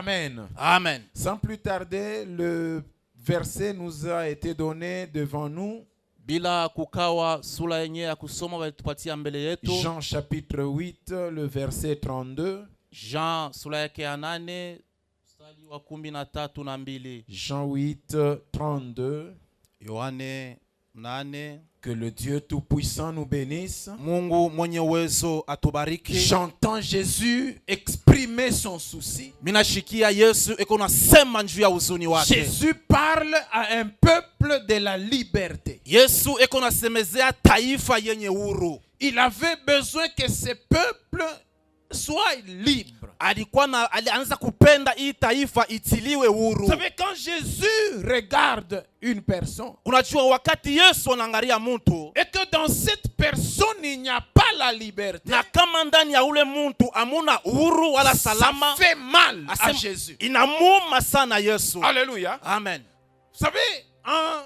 Amen. Amen. Sans plus tarder, le verset nous a été donné devant nous. Bila kukawa sura yenyewe ya kusoma walitupatia mbele yetu. Jean chapitre 8, le verset 32. Jean sura yake ya 8 mstari wa 13 na 2. Jean 8, 32. Yohane 8. Que le Dieu Tout-Puissant nous bénisse. Mungu mwenye uwezo atubariki. J'entends Jésus exprimer son souci. Minashikia Yesu eko nasema njuu ya huzuni wake. Jésus parle à un peuple de la liberté. Yesu eko nasemezea taifa yenye huru. Il avait besoin que ce peuple soit libre. Alianza kupenda hii taifa itiliwe huru. Vous savez, quand Jésus regarde une personne, unajua wakati Yesu anaangalia mtu, et que dans cette personne il n'y a pas la liberté, na kama ndani ya ule mtu amuna huru wala salama, ça fait mal à Jésus. Inamuma sana Yesu. Alléluia. Amen. Vous savez, en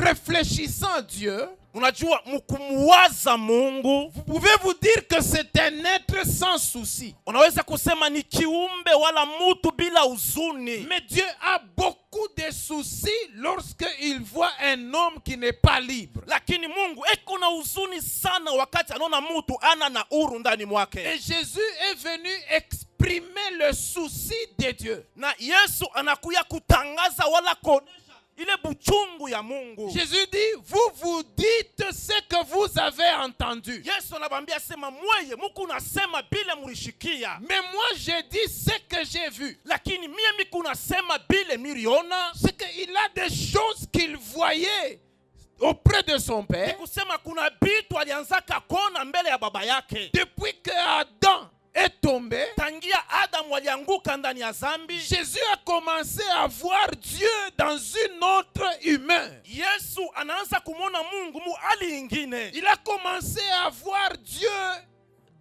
réfléchissant à Dieu, unajua mkumuwaza Mungu, vous pouvez vous dire que c'est un être sans souci. Unaweza kusema ni kiumbe wala mtu bila huzuni. Mais Dieu a beaucoup de soucis lorsque il voit un homme qui n'est pas libre. Lakini Mungu eko na huzuni sana wakati anaona mtu ana na huru ndani mwake. Et Jésus est venu exprimer le souci de Dieu. Na Yesu anakuya kutangaza wala kuonesha ile buchungu ya Mungu. Jésus dit, vous dites ce que vous avez entendu. Yesu anabambia sema mweye muku nasema bile mulishikia. Mais moi je dis ce que j'ai vu. Lakini mie miku nasema bile miriona. C'est qu'il a des choses qu'il voyait auprès de son père. Kusema kuna bitu alianzaka kona mbele ya baba yake. Depuis que Adam est tombé, tangia Adam walianguka ndani ya zambi, Jésus a commencé à voir Dieu dans une autre humain. Yesu anaanza kumona Mungu mu hali ingine. Il a commencé à voir Dieu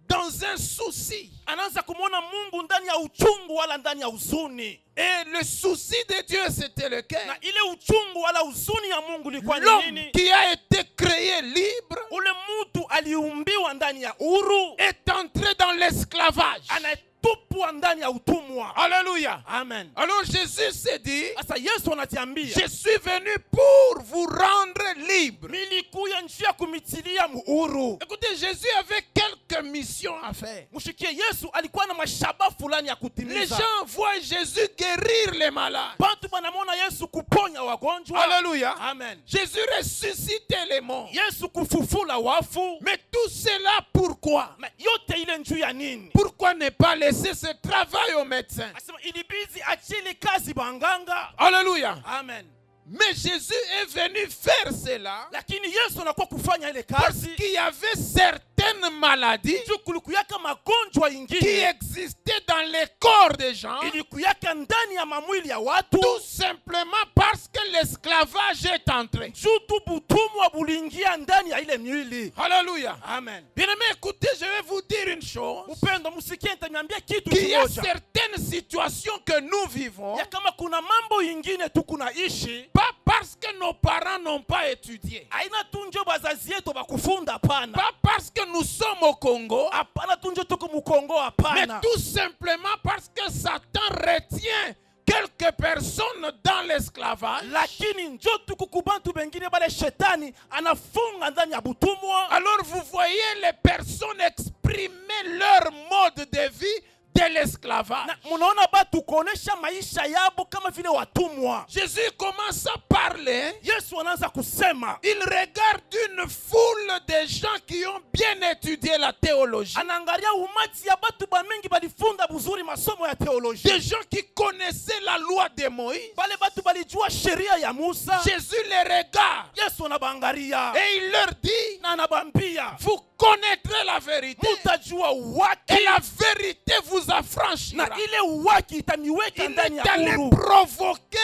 dans un souci. Anaanza kumona Mungu ndani ya uchungu wala ndani ya huzuni. Et le souci de Dieu c'était lequel? Na ile uchungu wala huzuni ya Mungu ilikuwa ni L'homme nini? qui a été créé libre, ule mtu aliumbiwa ndani ya huru, est entré dans l'esclavage. Anatupwa ndani ya utumwa. Alléluia. Amen. Alors Jésus s'est dit, asa Yesu anatiambia, je suis venu pour vous rendre libre. Milikuya njia kumitilia muhuru. Écoutez, Jésus avait quelques missions à faire. Mushikie Yesu alikuwa na mashaba fulani ya kutimiza. Les gens voient Jésus guérir les malades. Bantu banamona Yesu kuponya wagonjwa. Alléluia. Amen. Jésus ressuscitait les morts. Yesu kufufula wafu. Mais tout cela pourquoi? Mais yote ile njuu ya nini? Pourquoi ne pas laisser ce travail aux médecins? Asema ilibizi achili kazi banganga. Alléluia. Amen. Mais Jésus est venu faire cela. Lakini Yesu anakuwa kufanya ile Parce kazi. qu'il y avait certaines maladies Kulikuwaka magonjwa ingine qui existaient dans les corps des gens. ilikuyaka ndani ya mamwili ya watu. Tout simplement parce que l'esclavage est entré. Jutu butumwa bulingia ndani ya ile mwili. Alléluia. Amen. Bien-aimés, écoutez, je vais vous dire une chose. Upendo musikie nitaniambia kitu Qu'il y a kimoja. certaines situations que nous vivons, Ya kama kuna mambo ingine tu kunaishi, pas parce que nos parents n'ont pas étudié, haina tunjo bazazi yetu bakufunda pana. pas parce que nous sommes au Congo, Hapana tunjo tuko mu Kongo mais hapana. tout simplement parce que Satan retient quelques personnes dans l'esclavage. Lakini njo tuko kubantu bengine bale shetani anafunga ndani ya butumwa. Alors vous voyez les personnes exprimer leur mode de vie de l'esclavage. Munaona batu kuonesha maisha yabo kama vile watumwa. Jésus commence à parler. Yesu anaanza kusema. Il regarde une foule de gens qui ont bien étudié la théologie. Anaangalia umati ya batu ba mingi balifunda buzuri masomo ya teolojia. Des gens qui connaissaient la loi de Moïse. Bale batu balijua sheria ya Musa. Jésus les regarde. Yesu anabangalia. Et il leur dit, Na anabambia, vous connaîtrez la vérité. mutajua uwaki. Et la vérité vous affranchira. Na ile uwaki itamiweka Il ndani est ya allé huru. provoquer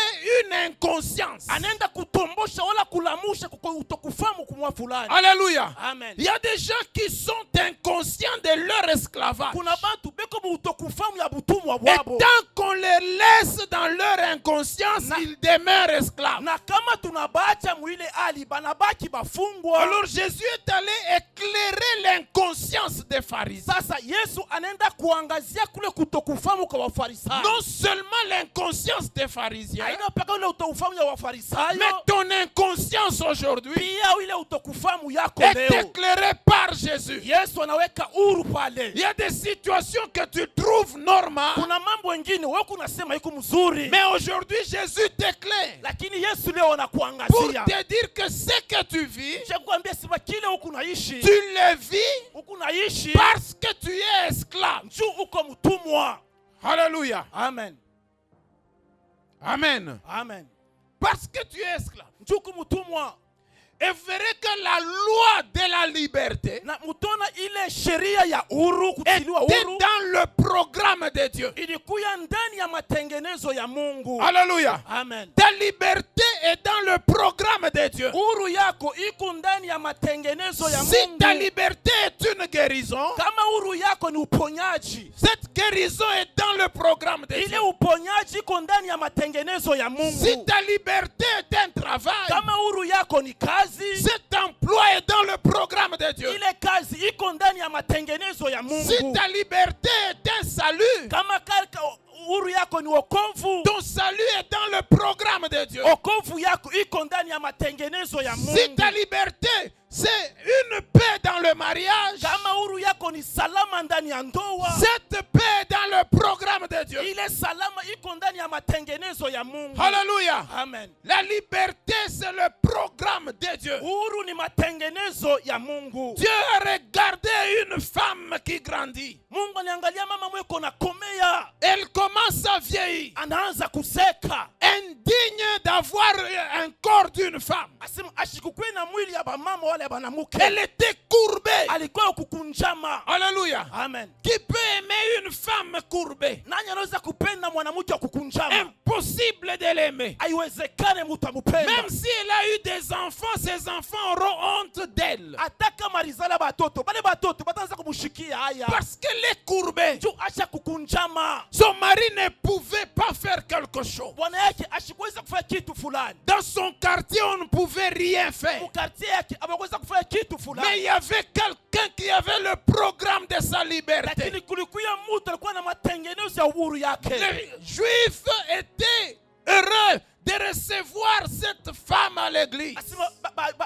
une inconscience. Anaenda kutombosha wala kulamusha kutokufamu kumwa fulani. Alléluia. Amen. Il y a des gens qui sont inconscients de leur esclavage. Kuna batu beko mu utokufamu ya butumwa Et bwabo. tant qu'on les laisse dans leur inconscience, ils demeurent esclaves. Na kama tunabacha mwile hali banabaki bafungwa. Alors Jésus est allé éclairer l'inconscience des pharisiens. Sasa Yesu anaenda kuangazia kule kutokufahamu kwa Wafarisayo. Non seulement l'inconscience des pharisiens, Haina paka ule utokufahamu ya Wafarisayo. mais ton inconscience aujourd'hui Pia ile utokufahamu yako est leo. éclairée par Jésus. Yesu anaweka huru pale. Il y a des situations que tu trouves normales, Kuna mambo mengine wewe unasema iko mzuri. mais aujourd'hui Jésus t'éclaire Lakini Yesu leo pour anakuangazia. te dire que ce que tu vis, Chakwambia siba kile huku naishi. tu le vis Huku naishi. parce que tu es esclave. Njoo uko mtumwa. Alléluia. Amen. Amen. Amen. Parce que tu es esclave. Njoo uko mtumwa. Et verrez que la loi de la liberté Na mutona ile sheria ya huru kutiliwa était huru dans le programme de Dieu. ilikuya ndani ya matengenezo ya Mungu. Alléluia. Amen. Ta liberté est dans le programme de Dieu. Huru yako iko ndani ya matengenezo ya Si Mungu. ta liberté est une guérison, Kama huru yako ni uponyaji, cette guérison est dans le programme de ile Dieu. uponyaji iko ndani ya matengenezo ya Mungu. Si ta liberté est un travail, Kama huru yako ni kazi, cet emploi est dans le programme de Dieu. ile kazi iko ndani ya matengenezo ya Si Mungu. ta liberté est un salut, Kama huru yako ni wokovu, ton salut est dans le programme de Dieu. wokovu yako iko ndani ya matengenezo ya Si Mungu. ta liberté, c'est une paix dans le mariage, Kama huru yako ni salama ndani ya ndoa, cette paix est dans le programme de Dieu. ile salama iko ndani ya matengenezo ya Mungu. Alléluia. Amen. La liberté, c'est le programme de Dieu. Huru ni matengenezo ya Mungu. Dieu a regardé une femme qui grandit. Mungu aliangalia mama mweko na komea, Elle commence à vieillir, anaanza kuseka. indigne d'avoir un corps d'une femme. Asema ashikukwe na mwili ya bamama wale banamuke. Elle était courbée. Alikuwa kukunjama. Alléluia. Amen. Qui peut aimer une femme courbée? Nani anaweza kupenda mwanamke wa kukunjama? Impossible de l'aimer. Haiwezekane mtu amupenda. Même si elle a eu des enfants, ses enfants auront honte d'elle. Ataka marizala batoto, bale batoto bataanza kumushikia haya. Parce qu'elle est courbée. Juu acha kukunjama. Son mari ne pouvait pas faire quelque chose. Bwana yake ashikuweza kufanya kitu fulani. Dans son quartier, on ne pouvait rien faire. Mukartie yake abakuweza kufanya kitu Mais fulani. il y avait quelqu'un qui avait le programme de sa liberté. Lakini kulikuya mtu alikuwa na matengenezo ya uhuru yake. Les Juifs étaient heureux de recevoir cette femme à l'église. Asema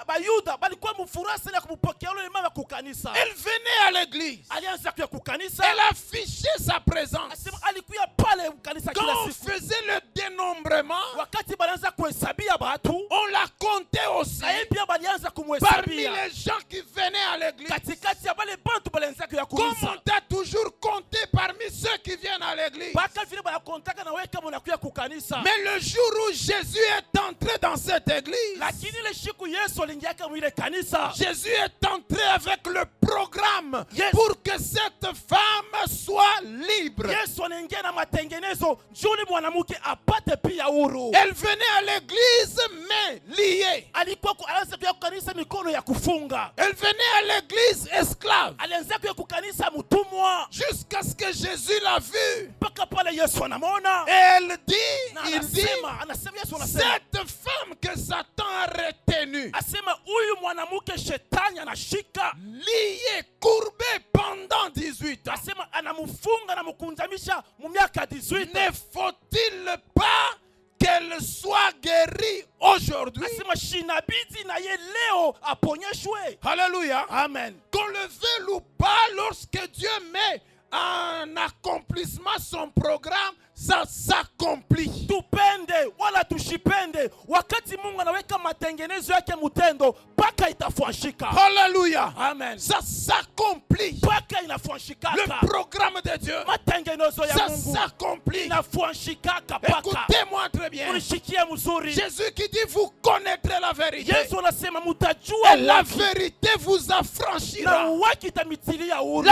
Bayuda balikuwa mfuraha sana kumpokea yule mama kukanisa. Elle venait à l'église. Alianza kuja kukanisa. Elle affichait sa présence. Asema alikuya pale kukanisa Quand kila on siku. faisait le dénombrement, Wakati balianza kuhesabia watu, on la comptait aussi na yeye pia balianza parmi kumhesabia. les gens qui venaient à l'église. Katikati ya bale bantu balianza kuya Comme kanisa. on t'a toujours compté parmi ceux qui viennent à l'église. Baka vile banakontaka na wewe kama unakuya kukanisa. Mais le jour où Jésus est entré dans cette église, Lakini ile siku Yesu aliingia mwile kanisa. Jésus est entré avec le programme Yes. pour que cette femme soit libre. Yesu anaingia na matengenezo juli mwanamke apate pia huru. Elle venait à l'église mais liée. Alikuwa anaanza kuya kukanisa mikono ya kufunga. Elle venait à l'église esclave Alianza kuya kukanisa mtumwa. jusqu'à ce que Jésus l'a vue. Mpaka pale Yesu anamwona. Et elle dit, Na il dit, anasema Yesu anasema. cette femme que Satan a retenue, Asema huyu mwanamke shetani anashika. liée, courbée pendant 18 ans. Asema anamfunga na mkunjamisha mu miaka 18. Ne faut-il pas qu'elle soit guérie aujourd'hui? Asema shinabidi na ye leo aponyeshwe. Alléluia. Amen. Qu'on le veuille ou pas, lorsque Dieu met en accomplissement son programme, ça s'accomplit. Tupende wala tushipende, wakati Mungu anaweka matengenezo yake mutendo paka itafanyika. Alléluia. Amen. Ça s'accomplit. Paka inafanyika. Le programme de Dieu, Matengenezo ya ça Mungu s'accomplit. inafanyika paka. Écoutez-moi très bien. Unishikie mzuri. Jésus qui dit, vous connaîtrez la vérité. Yesu anasema mutajua Et la haki, vérité vous na affranchira. haki itamitilia huru.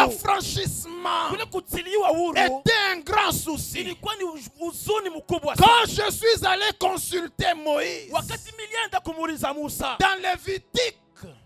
L'affranchissement Kule kutiliwa huru était un grand souci. ilikuwa ni huzuni mkubwa sana. Quand je suis allé consulter Moïse Wakati milienda kumuuliza Musa dans Lévitique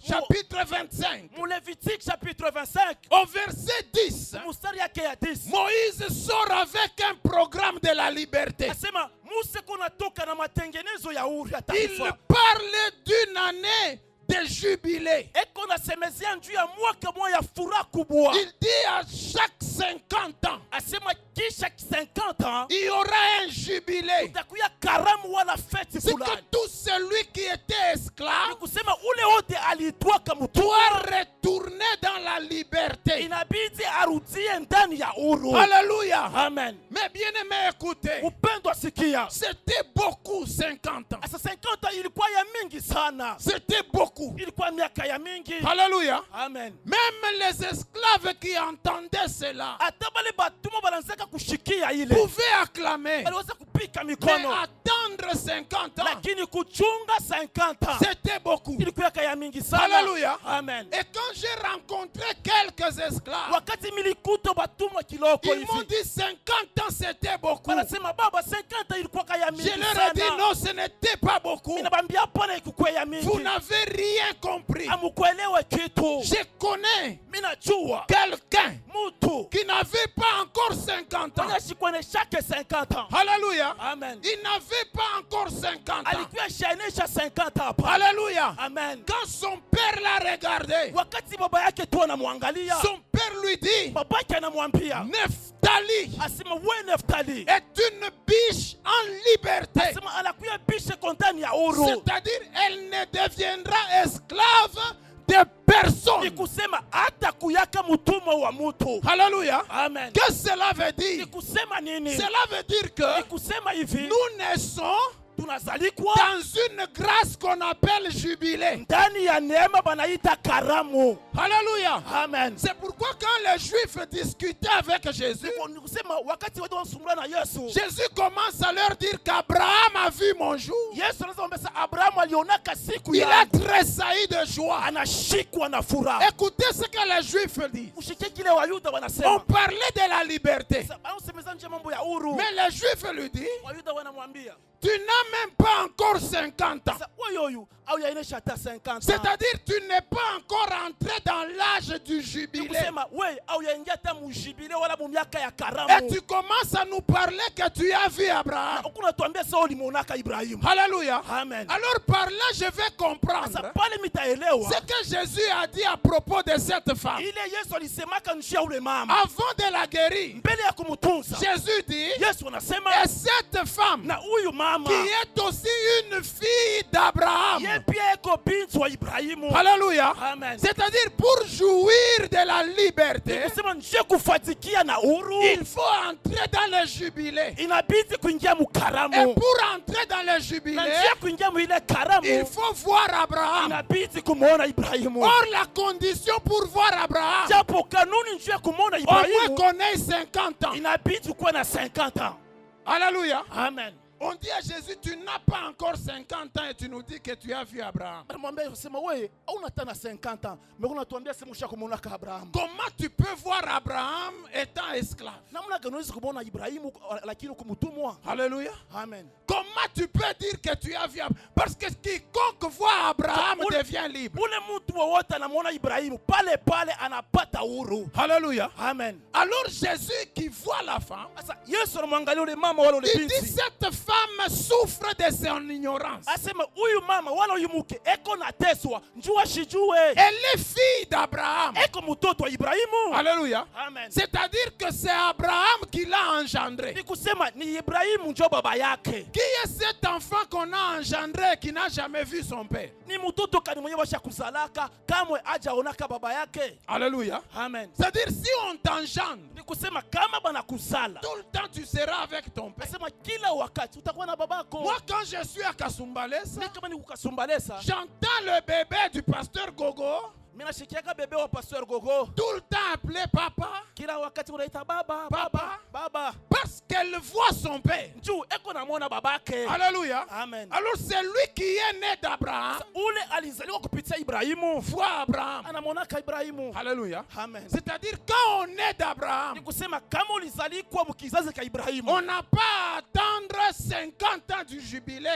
chapitre 25, mu Lévitique chapitre 25 au verset 10, mstari yake ya 10 Moïse sort avec un programme de la liberté. asema Musa kunatoka na matengenezo ya uhuru ya Il taifa. parle d'une année de jubilé. Eko nasemezea juu ya mwaka moja ya furaha kubwa. Il dit à chaque 50 ans, Asema kisha 50 ans il y aura un jubilé. utakuya karamu wala feti C'est que fulani. tout celui qui était Ni esclave kusema ule wote aliitwaka doit mtumwa retourner dans la liberté. inabidi arudie ndani ya uhuru. Alléluia. Amen. Mais bien aimé, écoutez, Upendo sikia. c'était beaucoup 50 ans. Asa 50 ilikuwa ya mingi sana. C'était beaucoup. Ilikuwa miaka ya mingi. Alléluia. Amen. Même les esclaves qui entendaient cela Hata bale batumwa bananzaka kushikia ile. pouvaient acclamer. Baliweza kupika Mais mikono. attendre 50 ans, Lakini kuchunga 50 ans c'était beaucoup. ilikuwa ya mingi sana. Alléluia. Amen. Et quand j'ai rencontré quelques esclaves, Wakati milikuta batumwa kiloko ils m'ont hivi. dit 50 ans c'était beaucoup. Wanasema baba 50 ilikuwa ya mingi Je leur ai dit sana. non, ce n'était pas beaucoup. Ninabambia hapana ikukwe ya Vous mingi. n'avez rien compris. Amukuelewa kitu. Je connais Minajua quelqu'un mtu qui n'avait pas encore 50 ans. anaishi kwenye chaque 50 ans. Alléluia. Amen. Il n'avait pas encore 50 ans. Alikuwa shaenesha 50 hapa. Alléluia. Amen. Quand son père l'a regardé, Wakati baba yake tu anamwangalia, son père lui dit, baba yake anamwambia, Nephtali asema wewe Neftali, est une biche en liberté. asema anakuya bishe kontani ya huru. C'est-à-dire, elle ne deviendra esclave de personne. Ni kusema hata kuyaka mtumwa wa mtu. Alléluia. Amen. Qu'est-ce que cela veut Ni dire? kusema nini? Cela veut dire Ni que kusema hivi, nous naissons tunazalikwa dans une grâce qu'on appelle jubilé. ndani ya neema banaita karamu. Alléluia. Amen. C'est pourquoi quand les Juifs discutaient avec Jésus, Ni kusema wakati watu wanasumbua na Yesu, Jésus commence à leur dire qu'Abraham a vu mon jour. Yesu anaweza kuambia Abrahamu alionaka siku Il a yangu. tressailli de joie. Anashikwa na furaha. Écoutez ce que les Juifs disent. Ushike kile Wayuda On wanasema. parlait de la liberté. Wanasemeza nje mambo ya huru. Mais les Juifs lui disent, Wayuda wanamwambia, tu n'as même pas encore 50 ans. sasa wewe au yaenesha hata 50 ans. C'est-à-dire, tu n'es pas encore entré dans l'âge du Ni jubilé. kusema wewe au yaingia hata mujibile wala mu miaka ya Et karamu. tu commences à nous parler que tu as vu Abraham. Ukuna tuambia sasa ulimuonaka Ibrahimu. Alléluia. Amen. Alors par là, je vais Sasa comprendre pale mitaelewa ce que Jésus a dit à propos de cette femme. ile Yesu alisemaka njia ule mama. Avant de la guérir, Mbele ya kumtunza. Jésus dit, Yesu anasema et cette femme na huyu mama qui est aussi une fille d'Abraham. ye pia eko binti wa Ibrahimu. Alléluia. Amen. C'est-à-dire, pour jouir de la liberté, Kusema nje kufatikia na huru il faut entrer dans le jubilé. inabidi kuingia Et mukaramu. pour entrer dans le Na jubilé, njia kuingia mwile karamu il faut voir Abraham. inabidi kumuona Ibrahimu. Or, la condition pour voir Abraham, Japo kanuni njia kumuona au moins Ibrahimu qu'on ait 50 ans. inabidi kuwa na 50 ans. Alléluia. Amen. On dit à Jésus, tu n'as pas encore 50 ans et tu nous dis que tu as vu Abraham. Anamwambia sema wewe hauna tena 50 ans. Mais unatuambia sema usha kumuona ka Abraham. Comment tu peux voir Abraham étant esclave? Namna gani unaweza kumuona Ibrahimu lakini kumtumwa? Alléluia. Amen. Comment tu peux dire que tu as vu Abraham? Parce que quiconque voit Abraham devient libre. Ule mtu wowote anamuona Ibrahimu pale pale anapata huru. Alléluia. Amen. Alors Jésus qui voit la femme, Sasa Yesu anamwangalia ule mama wala ule il dit binti. cette femme souffre de son ignorance. Asema huyu mama wala huyu mke eko nateswa njua shijue. Elle est fille d'Abraham. Eko mtoto wa Ibrahimu. Alléluia. Amen. C'est-à-dire que c'est Abraham qui l'a engendré. Ni kusema ni Ibrahimu njo baba yake. Qui est cet enfant qu'on a engendré qui n'a jamais vu son père? Ni mtoto kani mwenye washa kuzalaka kamwe ajaonaka baba yake. Alléluia. Amen. C'est-à-dire si on t'engendre, Ni kusema kama bana kuzala. tout le temps tu seras avec ton père. Asema kila wakati utakuwa na babako. Moi quand je suis à Kasumbalesa, Mimi kama ni kukasumbalesa, j'entends le bébé du pasteur Gogo mimi nashikiaka bebe wa Pastor Gogo. tout le temps appeler papa, Kila wakati unaita baba, Baba. baba, baba. parce qu'elle voit son père. Njoo eko namuona babake. Alléluia. Amen. Alors c'est lui qui est né d'Abraham, Ule alizaliwa kupitia Ibrahimu. voit Abraham. Anamuonaka Ibrahimu. Alléluia. Amen. C'est-à-dire quand on est d'Abraham, Ni kusema kama ulizalikwa mkizazi ka Ibrahimu, on n'a pas à attendre attendre 50 ans du jubilé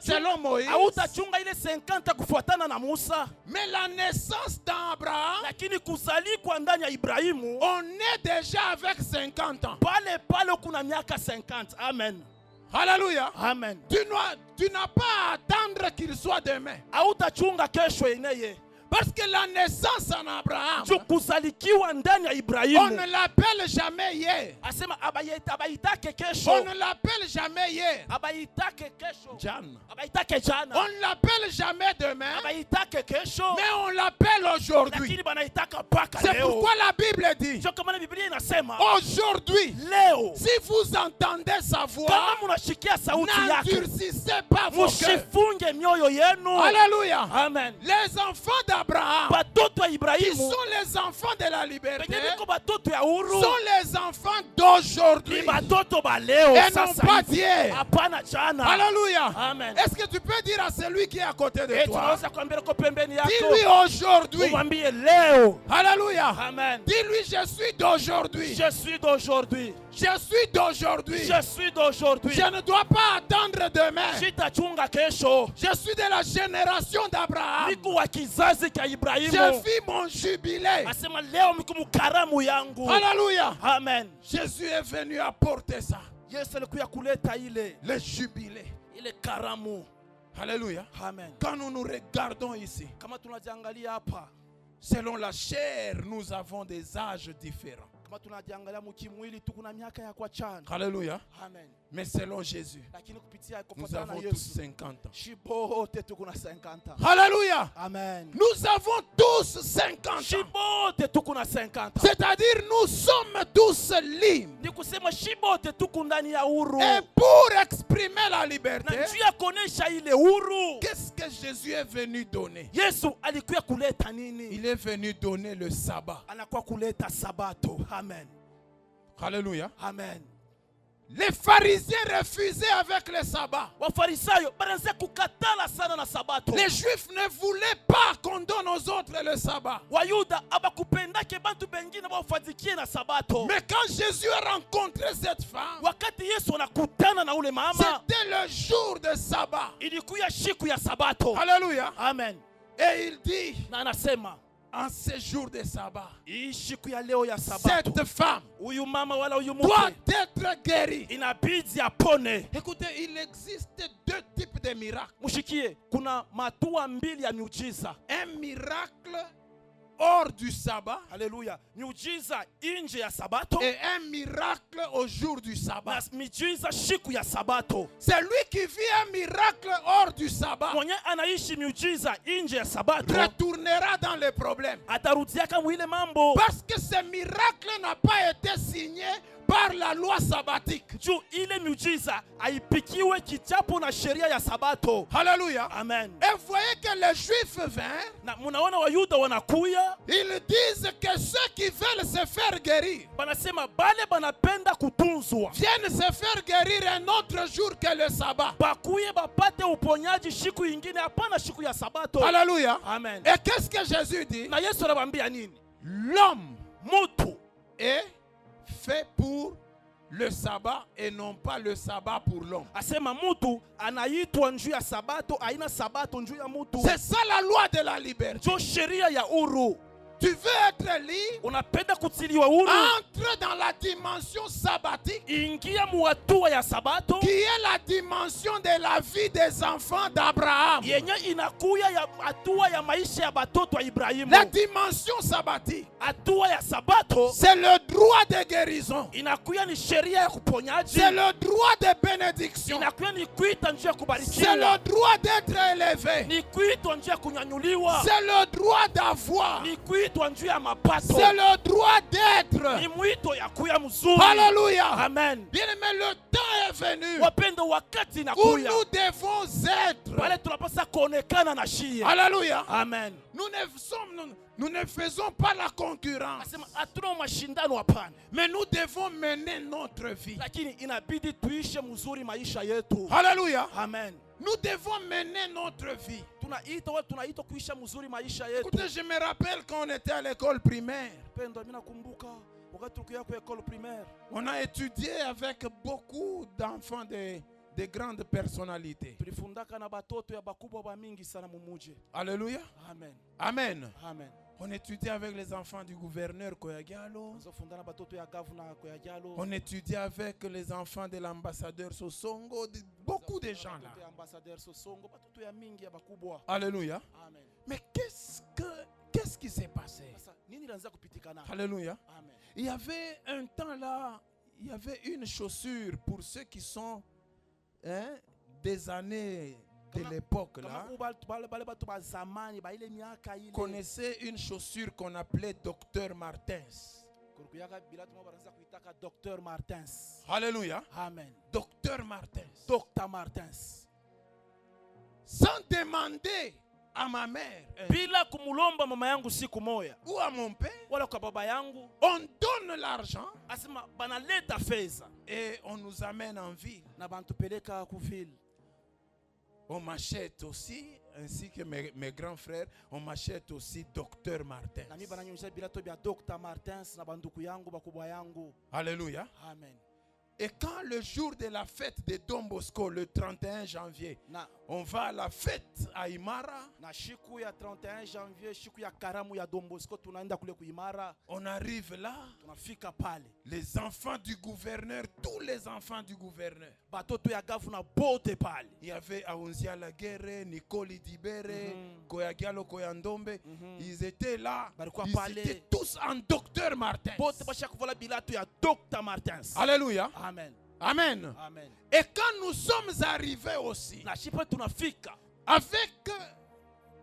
selon Moïse. Hautachunga ile 50 kufuatana na Musa. Mais la naissance d'Abraham, Lakini kuzalikwa ndani ya Ibrahimu, on est déjà avec 50 ans. pale kuna miaka 50. Amen. Alléluia. Amen. Tu n'as pas à attendre qu'il soit demain. Hautachunga kesho yeneye. Parce que la naissance en Abraham, Kuzalikiwa ndani ya on Ibrahimu. ne l'appelle jamais hier. Asema abaitake kesho. On ne l'appelle jamais hier. Abaitake kesho. Jana. Abaitake jana. On ne l'appelle jamais demain. Abaitake kesho. Mais on l'appelle aujourd'hui. Lakini banaitaka paka C'est leo. pourquoi la Bible dit, Ndio kama Biblia inasema aujourd'hui, leo si vous entendez sa voix, kama mnashikia sauti yake, n'endurcissez pas vos cœurs. msifunge mioyo yenu. Alléluia. Amen. Les enfants d'Abraham, Batoto ya qui Ibrahimu sont les enfants de la liberté, penye biko batoto ya huru sont les enfants d'aujourd'hui ni batoto ba leo et non sasa pas hivi. d'hier. Hapana jana. Alléluia. Amen. Est-ce que tu peux dire à celui qui est à côté de toi, Tunaweza kuambia ko pembeni yako, dis-lui aujourd'hui. umwambie leo. Alléluia. Amen. Dis-lui, je suis d'aujourd'hui. Je suis d'aujourd'hui. Je suis d'aujourd'hui. Je suis d'aujourd'hui. Je ne dois pas attendre demain. Sitachunga kesho. Je suis de la génération d'Abraham. Niko wa kizazi cha Je Ibrahimu. vis mon jubilé. Asema leo mko mkaramu yangu. Alléluia. Amen. Jésus est venu apporter ça. Yesu alikuja kuleta Le jubilé. ile karamu. Alléluia. Amen. Quand nous nous regardons ici, Kama tunajiangalia hapa, selon la chair, nous avons des âges différents. kama tunajiangalia mkimwili tu kuna miaka ya kuachana. Alléluia. Amen. Mais selon Jésus, Lakini kupitia nous kufuatana na avons tous Yesu, 50 ans. shibote tuko na 50. Alléluia. Amen. Nous avons tous 50 ans. Shibote tuko na 50. C'est-à-dire nous sommes tous libres. Ni kusema shibote tuko ndani ya huru. Et pour exprimer la Na liberté, njia ya kuonesha ile huru, qu'est-ce que Jésus est venu donner? Yesu alikuwa kuleta nini? Il est venu donner le sabbat. Anakuwa kuleta sabato. Amen. Alléluia. Amen. Les pharisiens refusaient avec le sabbat. Wafarisayo banaanza kukatala sana na sabato. Les juifs ne voulaient pas qu'on donne aux autres le sabbat. Wayuda abakupendake bantu bengine bafadikie na sabato. Mais quand Jésus a rencontré cette femme, Wakati Yesu anakutana na ule mama, c'était le jour de sabbat. ilikuwa siku ya sabato. Alléluia. Amen. Et il dit, Na anasema en ce jour de sabbat, hii siku ya leo ya sabato, cette femme huyu mama wala huyu doit mke être guérie. inabidi apone. Écoutez, il existe deux types de miracles. Mushikie, kuna matua mbili ya miujiza. Un miracle hors du sabbat Haleluya. Miujiza nje ya sabato et un miracle au jour du na sabbat. miujiza siku ya sabato. Celui qui vit un miracle hors du sabbat Mwenye anaishi miujiza nje ya sabato retournera dans les problèmes. atarudiaka mwile mambo. Parce que ce miracle n'a pas été signé par la loi sabbatique. Juu ile miujiza haipikiwe kichapo na sheria ya sabato. Alléluia. Amen. Et vous voyez que les Juifs vinrent, Na munaona Wayuda wanakuya, ils disent que ceux qui veulent se faire guérir banasema bale banapenda kutunzwa viennent se faire guérir un autre jour que le sabbat. bakuye bapate uponyaji siku ingine, hapana siku ya sabato. Alléluia. Amen. Et qu'est-ce que Jésus dit? Na Yesu anabambia nini? L'homme Mutu est fait pour le sabbat et non pas le sabbat pour l'homme. asema mutu anaitwa njuu ya sabato, aina sabato njuu ya mutu. C'est ça la loi de la liberté. Njo sheria ya huru. Tu veux être libre? Unapenda kutiliwa huru, Entre dans la dimension sabbatique ingia muhatua ya sabato qui est la dimension de la vie des enfants d'Abraham. yenye inakuya ya hatua ya maisha ya batoto wa Ibrahimu. La dimension sabbatique, Hatua ya sabato c'est le droit de guérison. inakuya ni sheria ya kuponyaji, C'est le droit de bénédiction. inakuya ni kuita njia ya C'est kubarikiwa, le droit d'être élevé. ni kuitwa njia ya kunyanyuliwa, C'est le droit d'avoir. ni kuitwa njia ya mapato, C'est le droit d'être. ni mwito ya kuya mzuri. Alléluia. Amen. Bien aimé, le temps est venu Wapendo, wakati où inakuya nous devons être. pale tunapasa kuonekana na shie. Alléluia. Amen. Nous ne faisons pas la concurrence, Asema hatuna mashindano, hapana, mais nous devons mener notre vie. lakini inabidi tuishe mzuri maisha yetu. Alléluia. Amen. Nous devons mener notre vie. Tunaitwa kuisha mzuri maisha yetu. Écoutez, je me rappelle quand on était à l'école primaire, Pendo, mimi nakumbuka wakati tulikuwa kwa école primaire, on a étudié avec beaucoup d'enfants de grandes personnalités. tulifundaka na batoto ya bakubwa ba mingi sana mumuje. Alléluia. Amen. Amen. Amen. On étudie avec les enfants du gouverneur Koyagalo. Nzofunda na batoto ya gavana kwa Jalo. On étudie avec les enfants de l'ambassadeur Sosongo. Beaucoup de gens là. Batoto ya ambassadeur Sosongo, batoto ya mingi ya bakubwa. Alléluia. Amen. Mais qu'est-ce qui s'est passé? Sasa nini lanza kupitikana? Alléluia. Amen. Il y avait un temps là, il y avait une chaussure pour ceux qui sont des années de l'époque là. Connaissez une chaussure qu'on appelait Docteur Martens. Docteur Martens. Alléluia. Amen. Docteur Martens. Docteur Martens. Sans demander à ma mère bila kumulomba mama yangu siku moya ou à mon père, wala kwa baba yangu, on donne l'argent asema banaleta fedha et on nous amène en ville. na bantupeleka ku ville. On m'achète aussi, ainsi que mes grands frères, on m'achète aussi Docteur Martens. Na mimi bananyonyesha bilato bya Dr. Martens na banduku yangu bakubwa yangu. Alléluia. Amen. Et quand le jour de la fête de Don Bosco, le 31 janvier, on va à la fête à Imara. Na shiku ya 31 janvier, shiku ya karamu ya Don Bosco, tunaenda kule ku Imara. On arrive là. Tunafika pale. Les enfants du gouverneur, tous les enfants du gouverneur. Batoto ya gavana bote pale. Il y avait Aounzia Laguerre, Nicole Dibere, Koyagalo Koyandombe. Ils étaient là. Ils étaient tous en Docteur Martens. Bote ba chaque fois bilato ya Dr. Martens. Alléluia. Amen. Amen. Amen. Et quand nous sommes arrivés aussi, na shipa tunafika avec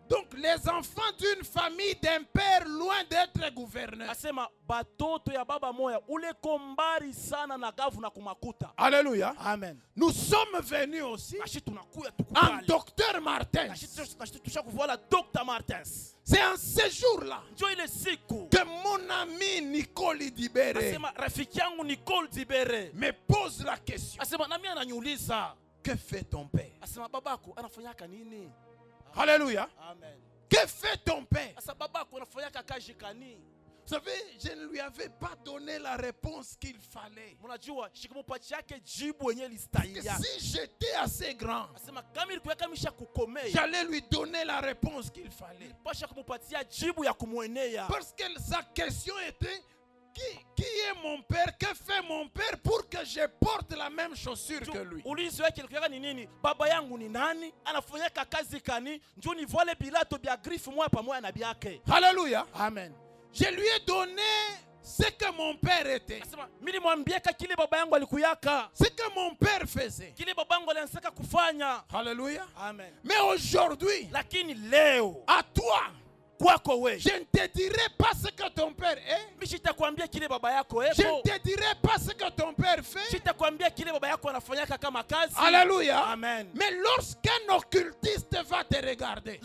donc les enfants d'une famille d'un père loin d'être gouverneur. Asema batoto ya baba moya ule kombari sana na gavana kumakuta. Alléluia. Amen. Nous sommes venus aussi en Docteur Martens. Dr. Martens. C'est en ce jour-là que mon ami Nicole Dibere me pose la question. Que fait ton père? Alléluia. Amen. Que fait ton père? Vous savez, je ne lui avais pas donné la réponse qu'il fallait. Si j'étais assez grand, j'allais lui donner la réponse qu'il fallait. Parce que sa question était: qui est mon père? Que fait mon père pour que je porte la même chaussure que lui? Alléluia. Amen. Je lui ai donné ce que mon père était. Ce que mon père faisait. Alléluia. Amen. Mais aujourd'hui, à toi, je ne te dirai pas ce que ton père est. Je ne te dirai pas ce que ton père fait. Alléluia. Amen. Mais lorsqu'un occultiste va te regarder,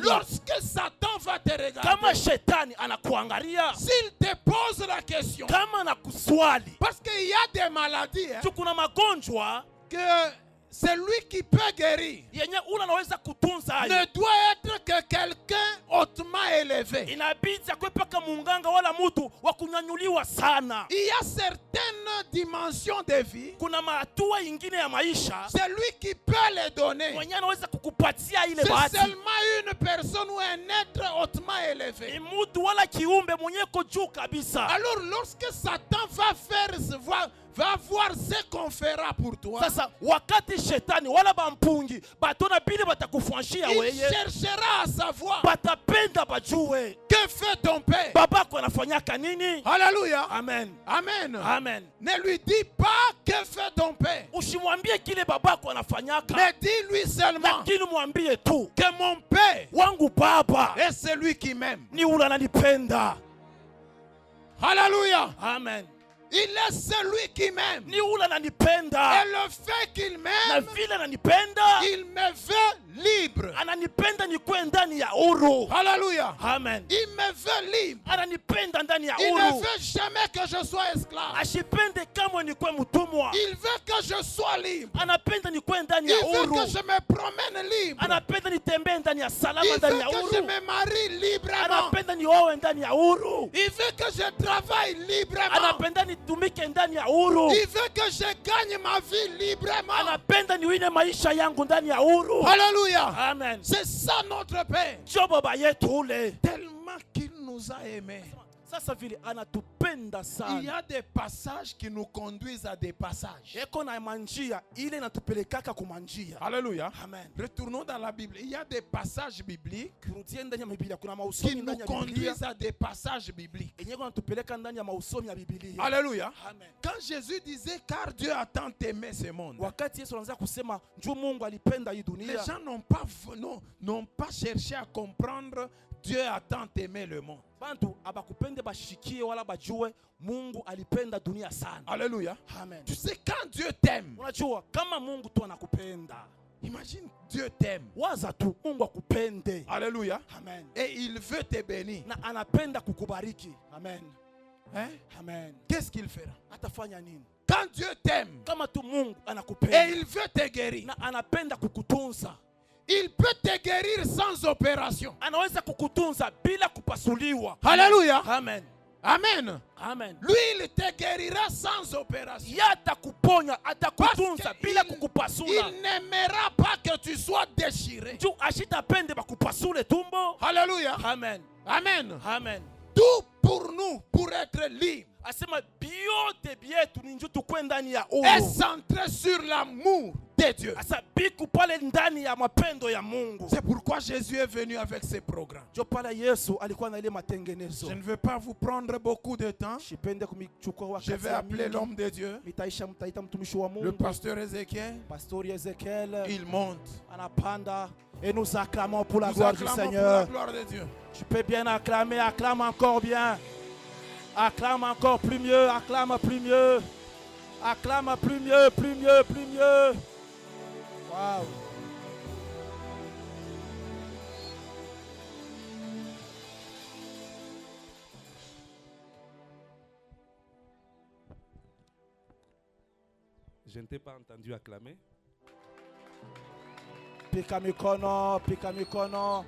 lorsque Satan va te regarder, s'il te pose la question, parce qu'il y a des maladies que celui qui peut guérir ne doit être que quelqu'un hautement élevé. Il y a certaines dimensions de vie, celui qui peut les donner, c'est seulement une personne ou un être hautement élevé. Alors lorsque Satan va voir ce qu'on fera pour toi, il cherchera à savoir que fait ton père. Alléluia. Amen. Amen. Amen. Ne lui dis pas que fait ton père, mais dis-lui seulement que mon père est celui qui m'aime. Alléluia. Amen. Il est celui qui m'aime. Et le fait qu'il na m'aime, vile ananipenda il me veut libre. ananipenda nikuwe ndani ya huru. Alléluia. Amen. Il me veut libre. Ananipenda ndani ya Il ne huru. veut jamais que je sois esclave. Ashipende kama nikuwe mtumwa. Il veut que je sois libre. Anapenda nikuwe ndani Il ya veut huru. que je me promène libre. Anapenda nitembee ndani ya salama Il ndani veut ya que je huru. me marie librement. Anapenda niowe ndani ya huru. Il veut que je travaille librement. Anapenda nitumike ndani ya huru. Il veut que je gagne ma vie librement. Anapenda niwine maisha yangu ndani ya huru. Alléluia. Amen. C'est ça notre Père. Ndio baba yetu ule. Tellement qu'il nous a aimés. Sasa vile anatupenda Il y sana. a des passages qui nous conduisent à des passages. Eko na manjia ile inatupelekaka kumanjia. Alléluia. Amen. Retournons dans la Bible. Il y a des passages bibliques Turudie ndani ya Biblia, kuna qui mausomi nous ndani ya Biblia. conduisent à des passages bibliques. Enyeko natupeleka ndani ya mausomi ya Biblia. Alléluia. Amen. Quand Jésus disait car Dieu a tant aimé ce monde, Wakati Yesu anaanza kusema njoo Mungu alipenda hii les dunia, gens n'ont pas cherché à comprendre Dieu a tant aimé le monde. bantu abakupende bashikie wala bajue Mungu alipenda dunia sana. Alléluia. Amen. Tu sais, quand Dieu t'aime, Unajua kama Mungu tu anakupenda, imagine Dieu t'aime. waza tu Mungu akupende. Alléluia. Amen. Et il veut te bénir. Na anapenda kukubariki. Amen. Hein? Amen. Qu'est-ce qu'il fera? Atafanya nini? Quand Dieu t'aime Kama tu Mungu et anakupenda il veut te guérir, na anapenda kukutunza, il peut te guérir sans opération. anaweza kukutunza bila kupasuliwa. Alléluia. Amen. Amen. Amen. Lui, il te guérira sans opération. Yeye atakuponya, atakutunza Parce bila qu'il kukupasula. n'aimera pas que tu sois déchiré. Juu ashitapende bakupasule tumbo. Alléluia. Amen. Amen. Amen. Tout pour nous, pour être libres, Asema biote bietu ni njoo tukwe ndani ya est huru. centré sur l'amour de Dieu. Asa biku pale ndani ya mapendo ya Mungu. C'est pourquoi Jésus est venu avec ses programmes. Jo pale Yesu alikuwa na ile matengenezo. Je ne veux pas vous prendre beaucoup de temps. Shipende kumichukua Je wakati. vais appeler l'homme de Dieu, Mtaita mtumishi wa le Mungu. pasteur Ézéchiel. Pastori Ezekiel Il monte. anapanda et nous acclamons pour la Nous gloire du acclamons pour la Seigneur. gloire de Dieu. Tu peux bien acclamer, acclame encore bien. Acclame encore plus mieux, acclame plus mieux. Acclame plus mieux, plus mieux, plus mieux. Waouh. Je ne t'ai pas entendu acclamer. Pika mikono, pika mikono.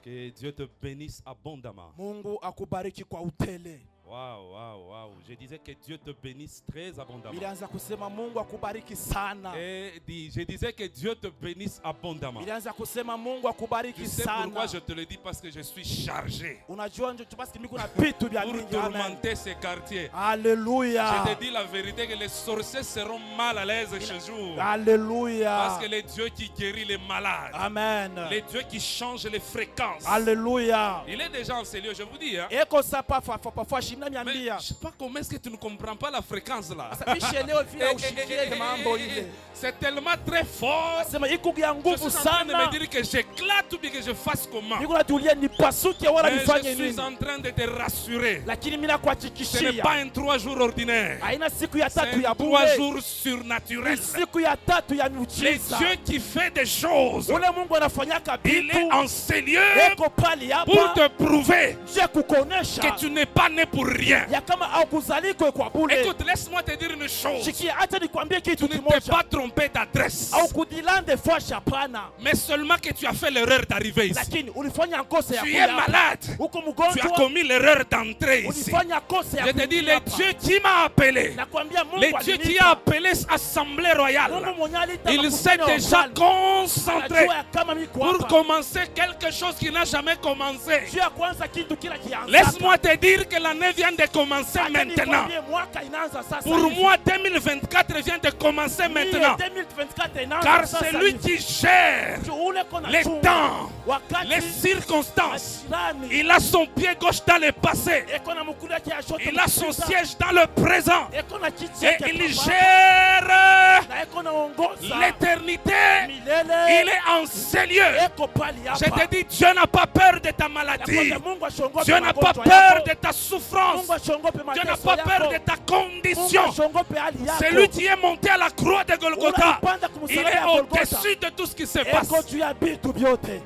Que Dieu te bénisse abondamment. Mungu akubariki kwa utele. Waouh, waouh, waouh. Je disais que Dieu te bénisse très abondamment. Ilianza kusema Mungu akubariki sana. Et je disais que Dieu te bénisse abondamment. Ilianza kusema Mungu akubariki Tu sais sana. pourquoi je te le dis? Parce que je suis chargé Unajua ndio basi mimi kuna vitu vya pour mingi. Amen. tourmenter ces quartiers. Alléluia. Je te dis la vérité que les sorciers seront mal à l'aise ce jour. Alléluia. Parce que les dieux qui guérit les malades, Amen. les dieux qui changent les fréquences. Alléluia. Il est déjà en ces lieux, je vous dis. Hein. Eko sapa fa shimna Mais niambia. je sais pas comment est-ce que tu ne comprends pas la fréquence là. Sasa mishelewe vile ushikie de mambo ile. C'est tellement très fort. Sema iko ya Je nguvu suis en train de sana. me dire que j'éclate ou bien que je fasse comment. Niko natulia nipasuke wala Mais nifanye je suis nini. en train de te rassurer. Lakini mimi Ce n'est nakuhakikishia pas un 3 jours ordinaire. haina siku ya C'est tatu ya un 3 bure. jours Ni surnaturel. siku ya tatu ya Les miujiza. dieux qui fait des choses, Ule Mungu anafanyaka il est vitu. en ces lieux Eko pali pour hapa. te prouver Je kukonesha que tu n'es pas né pour rien. ya kama au kuzalikwe kwa bure. Écoute, laisse-moi te dire une chose. Shikia acha nikwambie kitu Tu ne t'es kimoja. pas trompé d'adresse, Au kudilande fasha pana. mais seulement que tu as fait l'erreur d'arriver ici. Lakini ulifanya kosa ya Tu es malade. Uko Tu as mgonjwa. commis l'erreur d'entrer ici. Ulifanya kosa ya Je te dis, kuingia le hapa. Dieu qui m'a appelé, Nakwambia Mungu le Dieu qui alinipa. a appelé Assemblée Royale, Mungu mwenye alita il s'est makutano ya déjà ufalme. concentré Anajua ya kama mimi pour hapa. commencer quelque chose qui n'a jamais commencé. Juu ya kwanza kitu kila kianza. Laisse-moi te dire que l'année vient de commencer Acha maintenant. nikwambie mwaka inaanza sasa Pour hivi. moi, 2024 vient de commencer maintenant. 2024 inaanza Car sasa c'est lui hivi. qui gère Juu ule kona les chunga. temps, Wakati les circonstances. majirani. Il a son pied gauche dans le passé. Eko na mukulu yake ya shoto Il a son mpita. siège dans le présent. Eko na kiti Et yake il pambana. gère na eko naongoza L'éternité, milele il est en ces lieux. eko pali Je hapa. te dis, Dieu n'a pas peur de ta maladie. Yakoze Mungu ashongope Dieu n'a pas magonjwa peur yako. de ta souffrance. Mungu ashongope Dieu n'a mateso pas peur yako. de ta Mungu condition. ashongope hali yako. C'est lui qui est monté à la croix de Golgotha. Unapanda Il kumsalaba est ya Golgotha. au-dessus de tout ce qui se passe. Eko juu ya vitu vyote.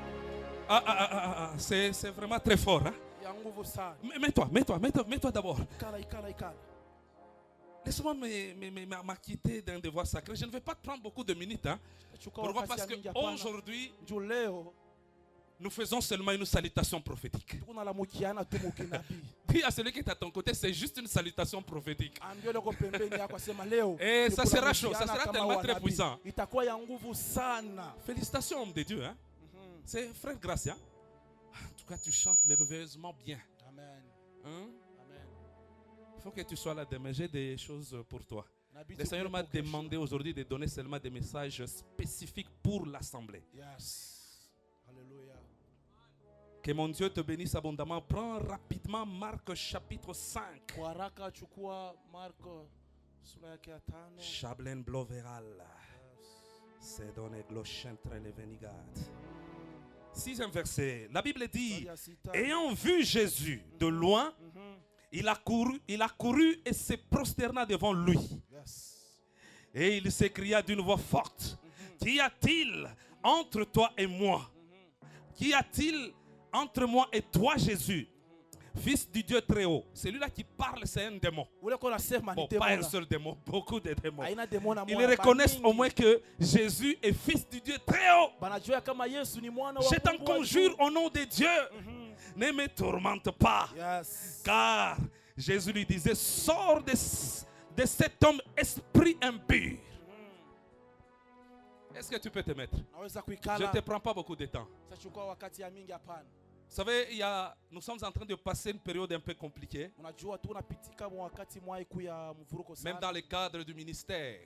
C'est vraiment très fort. Hein? Ya nguvu sana. Mets-toi d'abord. Ikala. Laisse-moi m'acquitter d'un devoir sacré. Je ne vais pas prendre beaucoup de minutes. Hein? Pourquoi? Parce qu'aujourd'hui, nous faisons seulement une salutation prophétique. Dis à celui qui est à ton côté, c'est juste une salutation prophétique. Et ça sera chaud, ça sera tellement très puissant. Félicitations, homme de Dieu. Hein? C'est frère Gracia. En tout cas, tu chantes merveilleusement bien. Amen. Hein? Il faut que tu sois là demain. J'ai des choses pour toi. Le Seigneur m'a demandé aujourd'hui de donner seulement des messages spécifiques pour l'assemblée. Yes. Alléluia. Que mon Dieu te bénisse abondamment. Prends rapidement Marc chapitre 5. Chablen Bloveral. C'est donné Glochentre les Venigat. 6e verset. La Bible dit, ayant vu Jésus de loin, il a couru et se prosterna devant lui. Et il s'écria d'une voix forte, qu'y a-t-il entre toi et moi? Qu'y a-t il entre moi et toi, Jésus, fils du Dieu très haut? Celui-là qui parle, c'est un démon. Bon, pas un seul démon, beaucoup de démons. Ils reconnaissent au moins que Jésus est fils du Dieu très haut. Je t'en conjure au nom de Dieu, ne me tourmente pas. Car Jésus lui disait, sors de cet homme esprit impur. Est-ce que tu peux te mettre? Je ne te prends pas beaucoup de temps. Vous savez, nous sommes en train de passer une période un peu compliquée. Même dans le cadre du ministère.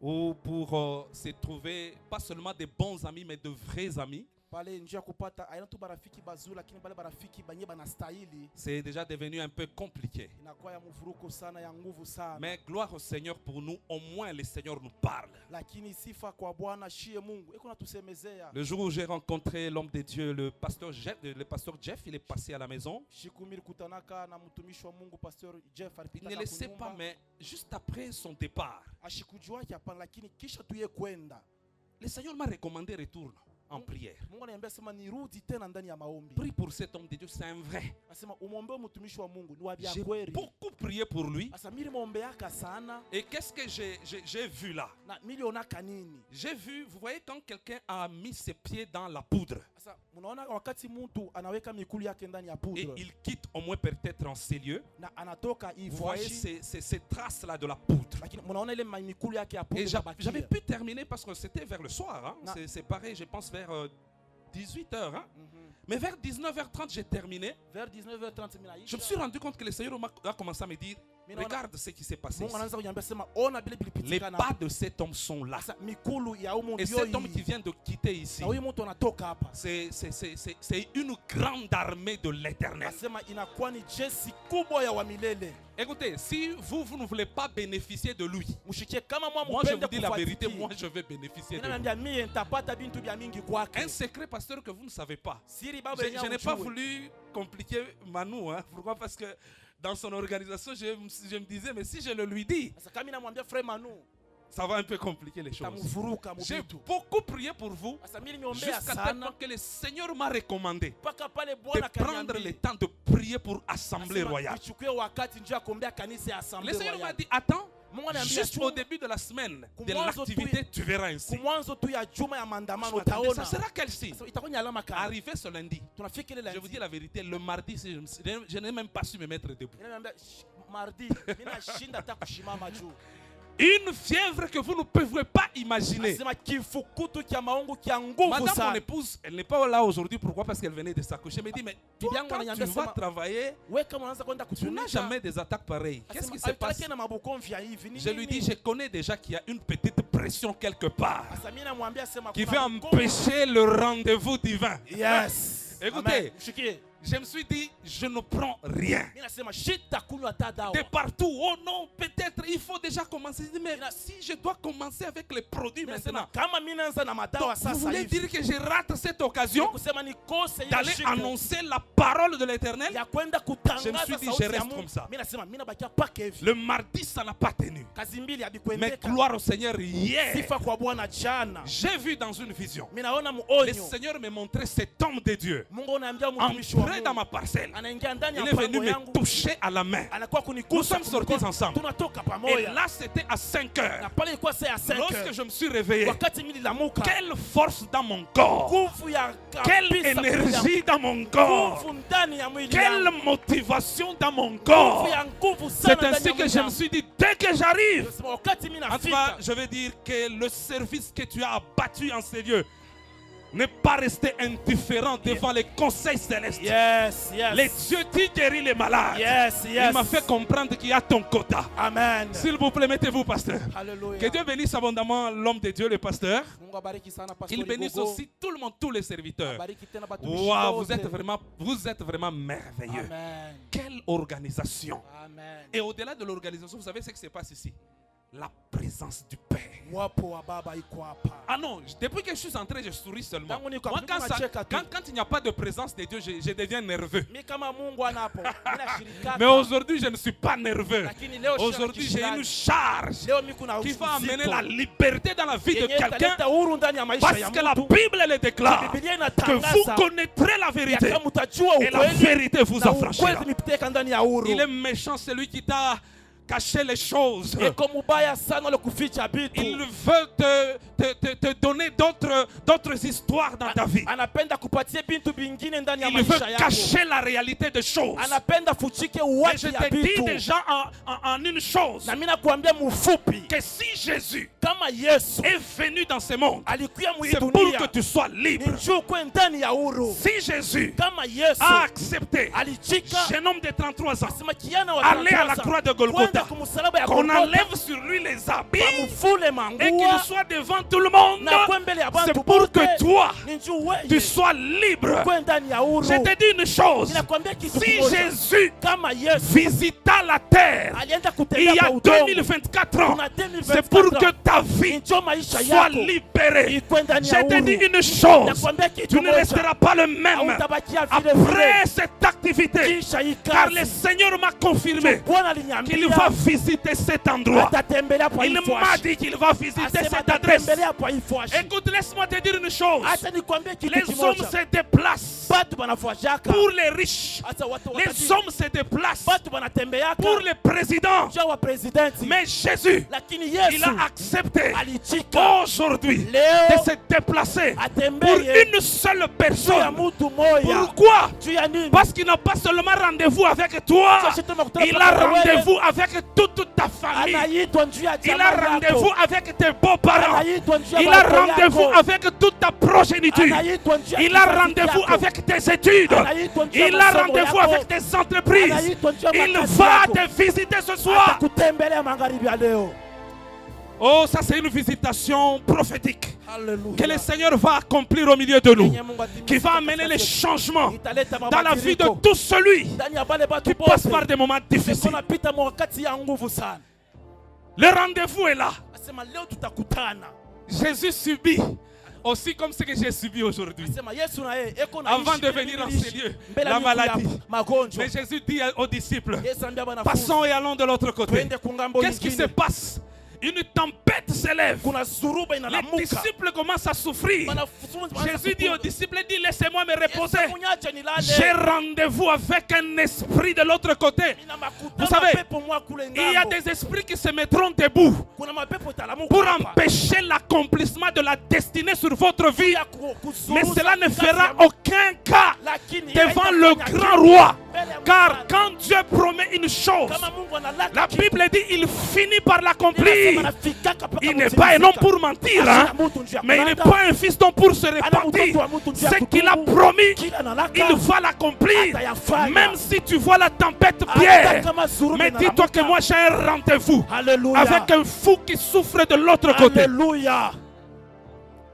Ou pour se trouver pas seulement des bons amis, mais de vrais amis. C'est déjà devenu un peu compliqué. Mais gloire au Seigneur, pour nous, au moins le Seigneur nous parle. Le jour où j'ai rencontré l'homme de Dieu, le pasteur Jeff, il est passé à la maison. Il ne le sait pas, mais juste après son départ, le Seigneur m'a recommandé retourne en prière. Prie pour cet homme de Dieu, c'est un vrai. J'ai beaucoup prié pour lui. Et qu'est-ce que j'ai vu là? J'ai vu, vous voyez, quand quelqu'un a mis ses pieds dans la poudre et il quitte au moins peut-être en ces lieux, vous voyez ces traces-là de la poudre. Et j'avais pu terminer parce que c'était vers le soir. Hein? C'est pareil, je pense vers 18h. Hein? Mais vers 19h30, j'ai terminé. Je me suis rendu compte que le Seigneur a commencé à me dire, regarde ce qui s'est passé ici. Les pas de cet homme sont là. Et cet homme qui vient de quitter ici, c'est une grande armée de l'Éternel. Écoutez, si vous ne voulez pas bénéficier de lui, moi je vous dis la vérité, moi je vais bénéficier de lui. Un secret, pasteur, que vous ne savez pas. Je n'ai pas voulu compliquer Manu. Hein. Pourquoi? Parce que dans son organisation, je me disais, mais si je le lui dis, ça va un peu compliquer les choses. J'ai beaucoup prié pour vous jusqu'à tel point que le Seigneur m'a recommandé de prendre le temps de prier pour Assemblée Royale. Le Seigneur m'a dit, attends, juste au début de la semaine de l'activité, tu verras un signe. Ça sera quel signe? Arrivé ce lundi, je vous dis la vérité, le mardi, je n'ai même pas su me mettre debout. Une fièvre que vous ne pouvez pas imaginer. Madame, mon épouse, elle n'est pas là aujourd'hui. Pourquoi? Parce qu'elle venait de s'accoucher. Elle me dit, mais toi, quand tu vas travailler, tu n'as jamais des attaques pareilles. Qu'est-ce qui se passe? Je lui dis, je connais déjà qu'il y a une petite pression quelque part qui veut empêcher le rendez-vous divin. Yes. Écoutez, je me suis dit, je ne prends rien. De partout, oh non, peut-être il faut déjà commencer. Mais si je dois commencer avec les produits maintenant, donc, vous voulez dire que je rate cette occasion d'aller annoncer la parole de l'Éternel? Je me suis dit, je reste comme ça. Le mardi, ça n'a pas tenu. Mais gloire au Seigneur, hier, j'ai vu dans une vision, le Seigneur me montrait cet homme de Dieu entrer dans ma parcelle. Il est venu me toucher à la main. Nous sommes sortis ensemble. Et là, c'était à 5 heures. Lorsque je me suis réveillé, quelle force dans mon corps, quelle énergie dans mon corps, quelle motivation dans mon corps. C'est ainsi que je me suis dit, dès que j'arrive, en tout cas, je veux dire que le service que tu as abattu en ces lieux n'est pas resté indifférent devant les conseils célestes. Les dieux qui guérit les malades. Il m'a fait comprendre qu'il y a ton quota. Amen. S'il vous plaît, mettez-vous, pasteur. Alléluia. Que Dieu bénisse abondamment l'homme de Dieu, le pasteur. Qu'il bénisse aussi tout le monde, tous les serviteurs. Wow, vous êtes vraiment merveilleux. Amen. Quelle organisation. Amen. Et au-delà de l'organisation, vous savez ce qui se passe ici? La présence du Père. Ah non, depuis que je suis entré, je souris seulement. Moi, quand il n'y a pas de présence de Dieu, je deviens nerveux. Mais aujourd'hui, je ne suis pas nerveux. Aujourd'hui, j'ai une charge qui va amener la liberté dans la vie de quelqu'un. Parce que la Bible le déclare que vous connaîtrez la vérité et la vérité vous affranchira. Il est méchant celui qui t'a cacher les choses. Il veut te donner d'autres histoires dans ta vie. Il veut cacher la réalité des choses. Et je te dis déjà en une chose, que si Jésus est venu dans ce monde, c'est pour que tu sois libre. Si Jésus a accepté, jeune homme de 33 ans, aller à la croix de Golgotha, qu'on enlève sur lui les habits et qu'il soit devant tout le monde, c'est pour que toi tu sois libre. Je te dis une chose, si Jésus visita la terre il y a 2024 ans, c'est pour que ta vie soit libérée. Je te dis une chose, tu ne resteras pas le même après cette activité, car le Seigneur m'a confirmé qu'il va visiter cet endroit. Il m'a dit qu'il va visiter cette adresse. Écoute, laisse-moi te dire une chose. Les hommes se déplacent pour les riches. Les hommes se déplacent pour les présidents. Mais Jésus, il a accepté aujourd'hui de se déplacer pour une seule personne. Pourquoi? Parce qu'il n'a pas seulement rendez-vous avec toi, il a rendez-vous avec toute ta famille. Il a rendez-vous avec tes beaux-parents. Il a rendez-vous avec toute ta progéniture. Il a rendez-vous avec tes études. Il a rendez-vous avec tes entreprises. Il va te visiter ce soir. Oh, ça c'est une visitation prophétique. Que le Seigneur va accomplir au milieu de nous, qui va amener les changements dans la vie de tout celui qui passe par des moments difficiles. Le rendez-vous est là. Jésus subit aussi comme ce que j'ai subi aujourd'hui. Avant de venir en ces lieux, la maladie. Mais Jésus dit aux disciples, passons et allons de l'autre côté. Qu'est-ce qui se passe? Une tempête s'élève. Les disciples commencent à souffrir. Jésus dit aux disciples, dit, laissez-moi me reposer. J'ai rendez-vous avec un esprit de l'autre côté. Vous savez, il y a des esprits qui se mettront debout pour empêcher l'accomplissement de la destinée sur votre vie. Mais cela ne fera aucun cas devant le grand roi. Car quand Dieu promet une chose, la Bible dit, il finit par l'accomplir. Il n'est pas un homme pour mentir, hein? Mais il n'est pas un fiston pour se repentir. Ce qu'il a promis, il va l'accomplir. Même si tu vois la tempête, Pierre, mais dis-toi que moi j'ai un rendez-vous avec un fou qui souffre de l'autre côté.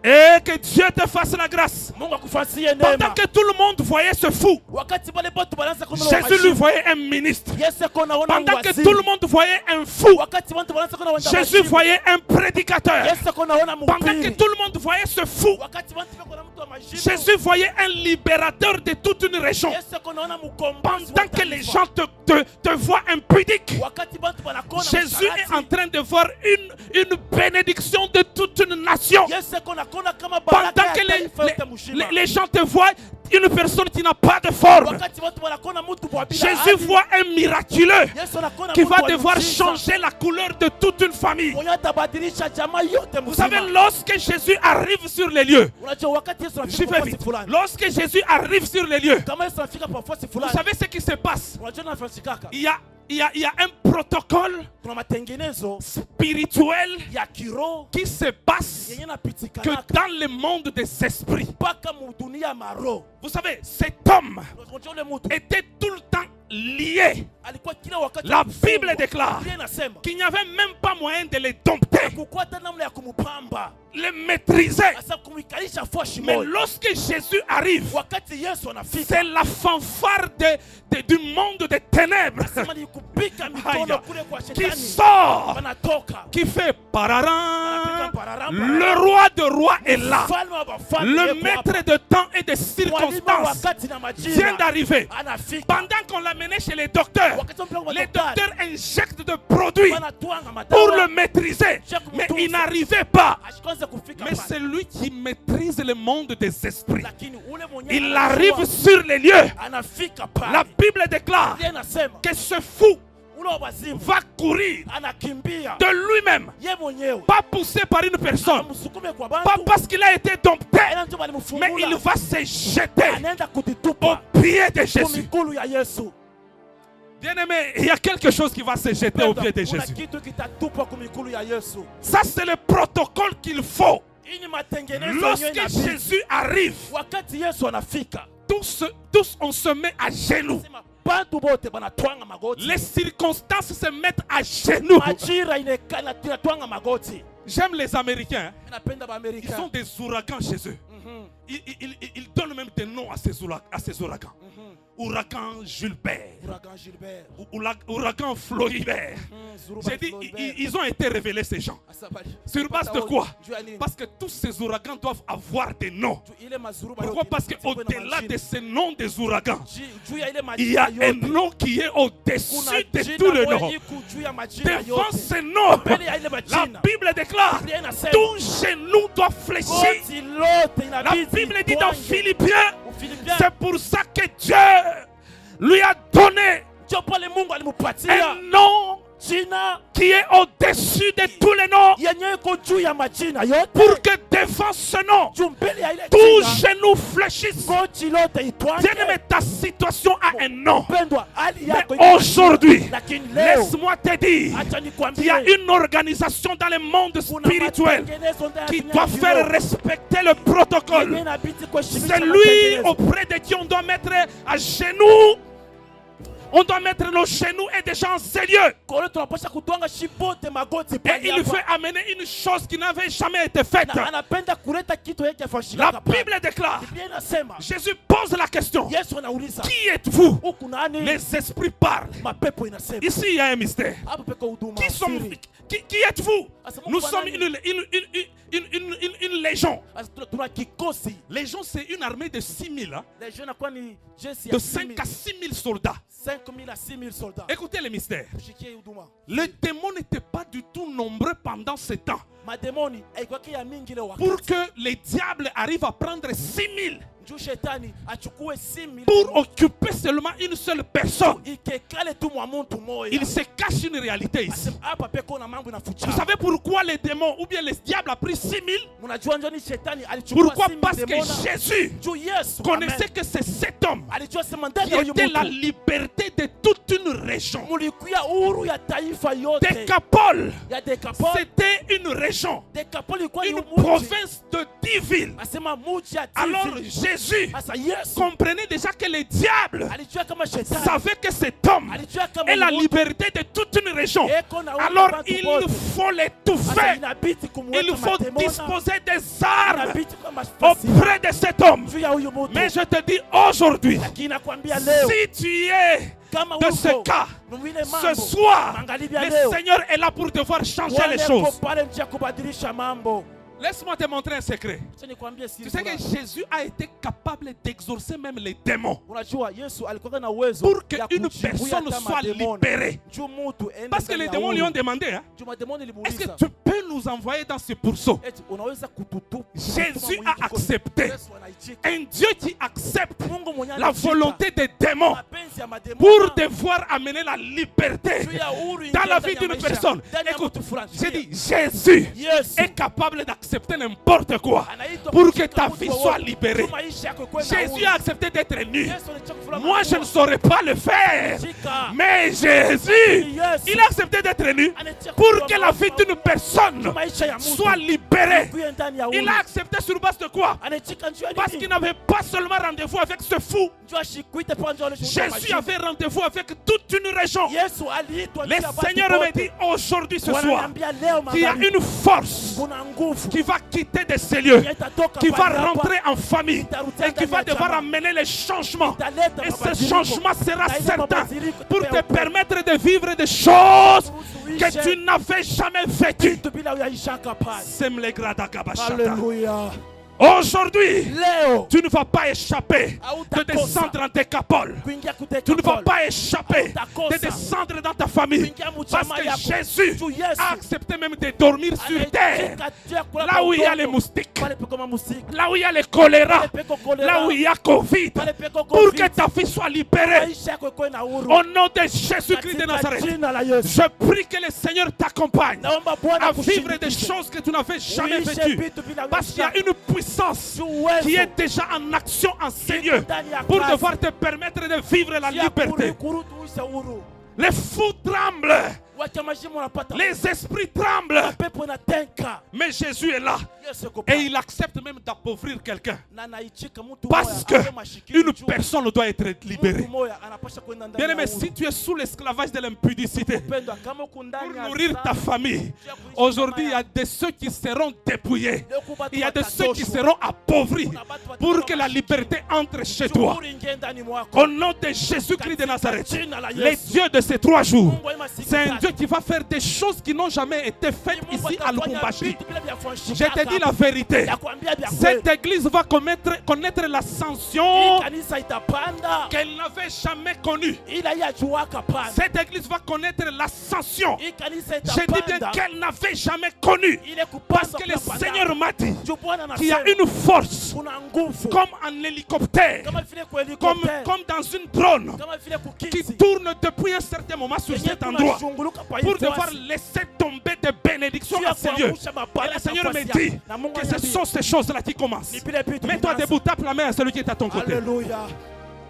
Et que Dieu te fasse la grâce. Mungu akufasie Pendant neema. que tout le monde voyait ce fou, Wakati wale bote wanaanza kuona Jésus lui voyait un ministre. Yesu kona wana Pendant que waziri. tout le monde voyait un fou, Wakati watu wanaanza kuona wanda Jésus washimu. voyait un prédicateur. Yesu kona wana Pendant que mhubiri. tout le monde voyait ce fou, Wakati watu wanaona mtu wa majibu. Jésus voyait un libérateur de toute une région. Yesu kona wana mkombozi. Pendant que les gens te voient impudique, Wakati watu wanakona Jésus est en train de voir une bénédiction de toute une nation. Yesu kona kona kama baraka Pendant ya que taifa yote mzima. les gens te voient une personne qui n'a pas de forme, Wakati watu wanakona mtu wa bila Jésus hali. voit un miraculeux Yesu anakona qui mtu va wa devoir miujiza. changer la couleur de toute une famille. Mwenye atabadilisha jamaa yote Vous savez, mzima. lorsque Jésus arrive sur les lieux, Unajua wakati Yesu j'y anafika vais kwa vite. fulani. Lorsque Jésus arrive sur les lieux, Kama Yesu anafika kwa nafasi vous fulani. savez ce qui se passe. Unajua nafasikaka. Il y a un protocole Kuna matengenezo spirituel ya kiroho qui se passe yenye que napitikanaka dans le monde des esprits. mpaka mu dunia ya maroho. Vous savez, cet homme Unajua ule mtu était tout le temps lié. alikuwa kila wakati La akifungwa. Bible déclare Biblia inasema qu'il n'y avait même pas moyen de les dompter, hakukuwa hata namna ya kumupamba les maîtriser. hasa kumwikalisha foshi Mais moja. lorsque Jésus arrive, Wakati Yesu anafika c'est la fanfare du monde des ténèbres sema ni kupika mikono Aya. kule kwa qui shetani sort, wanatoka. qui fait pararan. Anapika pararam, Le roi de rois est là. Mfalme wa wafalme Le yuko hapa. maître de temps et de Mwalimu wa circonstances wakati na vient majira d'arriver. anafika. Pendant qu'on l'amenait chez les docteurs, Wakati wa mpira les daktari, docteurs injectent de produits wanatwanga pour madawa, le maîtriser. Mais il n'arrivait pas. ashikwanza kufika Mais pale. c'est lui qui maîtrise le monde des esprits. Lakini ule mwenye Il anajua, arrive sur les lieux. anafika pale. La Bible déclare Biblia inasema que ce fou ule wa wazimu va courir anakimbia de lui-même, ye mwenyewe, pas poussé par une personne, amsukume kwa pas bantu, parce qu'il a été dompté, ila ndio mais walimfungula, il va se jeter anaenda au kujitupa pied de kwa Jésus. miguu ya Yesu. Bien-aimé, il y a quelque chose qui va se jeter au pied de Kuna Jésus. kitu kitatupwa kwa miguu ya Yesu. Ça, c'est le protocole qu'il faut. Hii ni matengenezo yenyewe Lorsque inabidi. Jésus arrive, Wakati Yesu anafika, tous on se met à genoux. sema bantu bote banatwanga magoti, Les circonstances se mettent à genoux. majira inatwanga magoti. J'aime les Américains. Hein. Mimi napenda Ils Baamerika. ont des ouragans chez eux. Ils donnent même des noms à ces ouragans. Ouragan Gilbert. Ouragan Gilbert. Ouragan Floribert. J'ai dit, ils ont été révélés ces gens. Asabali. Sur base de quoi? Juu ya nini? Parce que tous ces ouragans doivent avoir des noms. Juu ile mazuru Pourquoi? yote Parce zikuwe na qu'au-delà majina. de ces noms des ouragans, Juu ya ile il y a majina un yote, nom qui est au-dessus kuna de jina tous les moja noms. iko juu ya majina Devant yote. ces noms, Mbele ya ile la majina, Bible déclare Biblia inasema tout genou doit fléchir. goti lote La inabidi Bible dit dans itwange. Philippiens, Ufilipiano, c'est pour ça que Dieu lui a donné ndio pale Mungu un alimupatia nom jina qui est au-dessus de tous les noms, yenye iko juu ya majina yote, pour que devant ce nom, juu mbele ya ile tout jina genou fléchisse. goti lote itwange. Bien-aimé, ta situation a un nom. Pendwa, hali Mais yako iko aujourd'hui, chini, lakini leo laisse-moi te dire, acha il y nikwambie a une organisation dans le monde kuna spirituel matengenezo ndani ya qui dunia doit ya faire kiroho. respecter le Yenye protocole. inabidi kuheshimisha C'est lui matengenezo. auprès de qui on doit mettre à genoux. On doit mettre nos genoux et des gens sérieux. Kwa hiyo tunapaswa kutwanga shipote magoti Et pale il hapa. veut amener une chose qui n'avait jamais été faite. Na anapenda kuleta kitu yake La fashika. Bible déclare, Biblia inasema Jésus pose la question, Yesu anauliza qui êtes-vous? huku nani? Les esprits parlent. Mapepo inasema Ici, il y a un mystère. hapo peko huduma Qui, siri. qui êtes-vous? Nous sommes une légion. Asa tuna kikosi. Légion, c'est une armée de 6000, hein, Legion inakuwa ni jeshi de ya 5 à 6 000 soldats. 5,000 à 6,000 soldats. Écoutez le mystère. Kushikie huduma. Les démons n'étaient pas du tout nombreux pendant ce temps. Mademoni haikuwaki ya mingi leo Pour wakati. que les diables arrivent à prendre 6 000 Njoo shetani achukue 6,000 pour occuper seulement une seule personne. ikekale tu mwa muntu moya. Il se cache une réalité ici. Asema hapa peko na mambo inafucha. Vous savez pourquoi les démons ou bien les diables a pris 6 000? Mnajua njoni shetani alichukua Pourquoi? 6,000 Parce que demona. Jésus Juu Yesu connaissait amen. que c'est cet homme Alijua sema ndani qui ya huyu était la mtu liberté de toute une région. mulikuya uhuru ya taifa yote. Décapole, Ya Dekapoli. c'était une région, Dekapoli ilikuwa ni une mji. province de 10 villes. Asema mji ya Alors Tizi. Jésus Sasa Yesu comprenait déjà que le diable alijua kama shetani savait que cet homme alijua kama est la ni mtu liberté de toute une région. eko na uhuru Alors watu il wote. faut l'étouffer. Sasa inabidi kumweka Il faut mademona, disposer des armes inabidi kwa mafasi auprès de cet homme. juu ya huyu mtu. Mais je te dis aujourd'hui, Lakini nakwambia leo si tu es kama de ce uko cas, mwile ce mambo soir, magharibi ya le leo Seigneur est là pour devoir changer Bwana les yuko choses. pale njia kubadilisha mambo. Laisse-moi te montrer un secret. Acha nikwambie siri Tu sais que fulani. Jésus a été capable d'exorcer même les démons Unajua Yesu alikuwa na uwezo pour ya qu'une kujibuia personne hata soit mademoni. libérée. Juu mtu ende Parce que ndani les ya démons lui huru. ont demandé, hein, Juu mademoni est-ce que ilimuuliza, tu peux nous envoyer dans ce pourceau? eti unaweza kututupa Jésus a accepté. Yesu anaitika. Un Dieu qui accepte Mungu mwenye la anaitika volonté des démons mapenzi ya mademoni pour devoir amener la liberté juu ya huru dans ingia la ndani vie ya d'une maisha. personne. Ndani ya Écoute, mtu fulani. j'ai dit, Jésus Yesu est capable d'accepter n'importe quoi anaitwa pour que kushika ta mtu vie wowote. soit libérée. Juu maisha yako ikuwe na Jésus huru. a accepté d'être nu. Yesu alichukua kufanya Moi, je ne maua. saurais pas le faire. Shika. Mais Jésus, Yesu il a accepté d'être nu anatia pour kufanya que la vie maua. d'une personne Maisha ya mtu soit libérée. ikuwe ndani ya Il huru. a accepté sur base de quoi? Anaitika njuu ya Parce nini? qu'il n'avait pas seulement rendez-vous avec ce fou. Njoo ashikuite pa njoo alishuhudia Jésus majibu. avait rendez-vous avec toute une région. Yesu aliitwa Le njia ya watu Seigneur me wote. dit aujourd'hui ce soir Wananiambia leo qu'il y a magharibi une force kuna nguvu qui va quitter de ces lieux, itatoka qui va pale hapa, rentrer en famille itarudia et qui va ndani ya devoir chama. amener les changements. Italeta Et ce mabadiliko. changement sera Na ile certain mabadiliko pour te itapewa permettre de vivre des choses uruhusu que uishe tu n'avais jamais vécues. vitu bila uyaishaka pale. Sème les grada gabashata. Haleluya. Aujourd'hui, Leo tu ne vas pas échapper de Hautakosa. descendre dans tes capoles. kuingia kuteka Tu ne vas pole. pas échapper Hautakosa. de descendre dans ta famille. Kuingia Parce mchama que yako. Jésus Juu Yesu a accepté même de dormir sur terre. anaitika juu ya kulala Là où il y a udongo. les moustiques, Pale peko mamusiki. là où il y a les choléra, Pale peko choléra. là où il y a Covid, Pale peko pour COVID. que ta vie soit libérée. Maisha yako ikuwe na huru. Au nom de Jésus-Christ de Katika Nazareth, jina la Yesu. je prie que le Seigneur t'accompagne Naomba Bwana à vivre des akushirikishe. choses que tu n'avais jamais Uishe vécues. vitu bila Parce qu'il y a uishaka. une puissance Juu uwezo. qui est déjà en action en ces Iko lieux ndani ya pour kazi. devoir te permettre de vivre la Ya liberté. kurutu uishe huru. Les fous tremblent, Wacha mashimo wanapata. les esprits tremblent, Mapepo inatenka. mais Jésus est là Yesu yuko et pale. il accepte même d'appauvrir quelqu'un Na anaichika mtu parce moya, awe masikini qu'une juu. personne doit être libérée. Mtu moya anapasha kwenda ndani Bien ya aimé, huru. si tu es sous l'esclavage de l'impudicité, Pendwa, kama uko pour ndani ya nourrir ta dhambi, famille, aujourd'hui il y a de ceux qui seront dépouillés. leo kuba tu Il y a de ceux qui watatoshwa. seront appauvris Kuna watu watakuwa pour que la masikini. liberté entre chez toi. Shughuli ingie ndani mwako. Au nom de Jésus-Christ de Nazareth, Jina la les Yesu. dieux de ces 3 jours, Mungu wa masiku c'est un tatu. Dieu qui va faire des choses qui n'ont jamais été faites Mungu ici à atafanya Lubumbashi. vitu bila vya Je kushikaka. te dis la vérité. Nakwambia vya kweli. Cette église va connaître l'ascension Hii kanisa itapanda qu'elle n'avait jamais connue. ila yajuaka panda. Cette église va connaître l'ascension. Hii kanisa Je dis bien itapanda qu'elle n'avait jamais connue. ile Parce kupasa que le kupanda. Seigneur m'a dit Juu Bwana qu'il y a anasema une force kuna nguvu comme en hélicoptère, kama vile kwa helikopter, comme dans une drone kama vile qui kukiti tourne depuis un certain moment sur yenye cet endroit kunashunguluka pa hii pour devoir fasi. laisser tomber des bénédictions Juu ya à ces lieux. kuangusha mabara Et le Seigneur kwa me fasi dit yako. Na Mungu que ce ananiambia, sont ces choses-là qui commencent. ni vile vitu Mets-toi vinaanza. debout, tape la main à celui qui est à ton côté. Alléluia.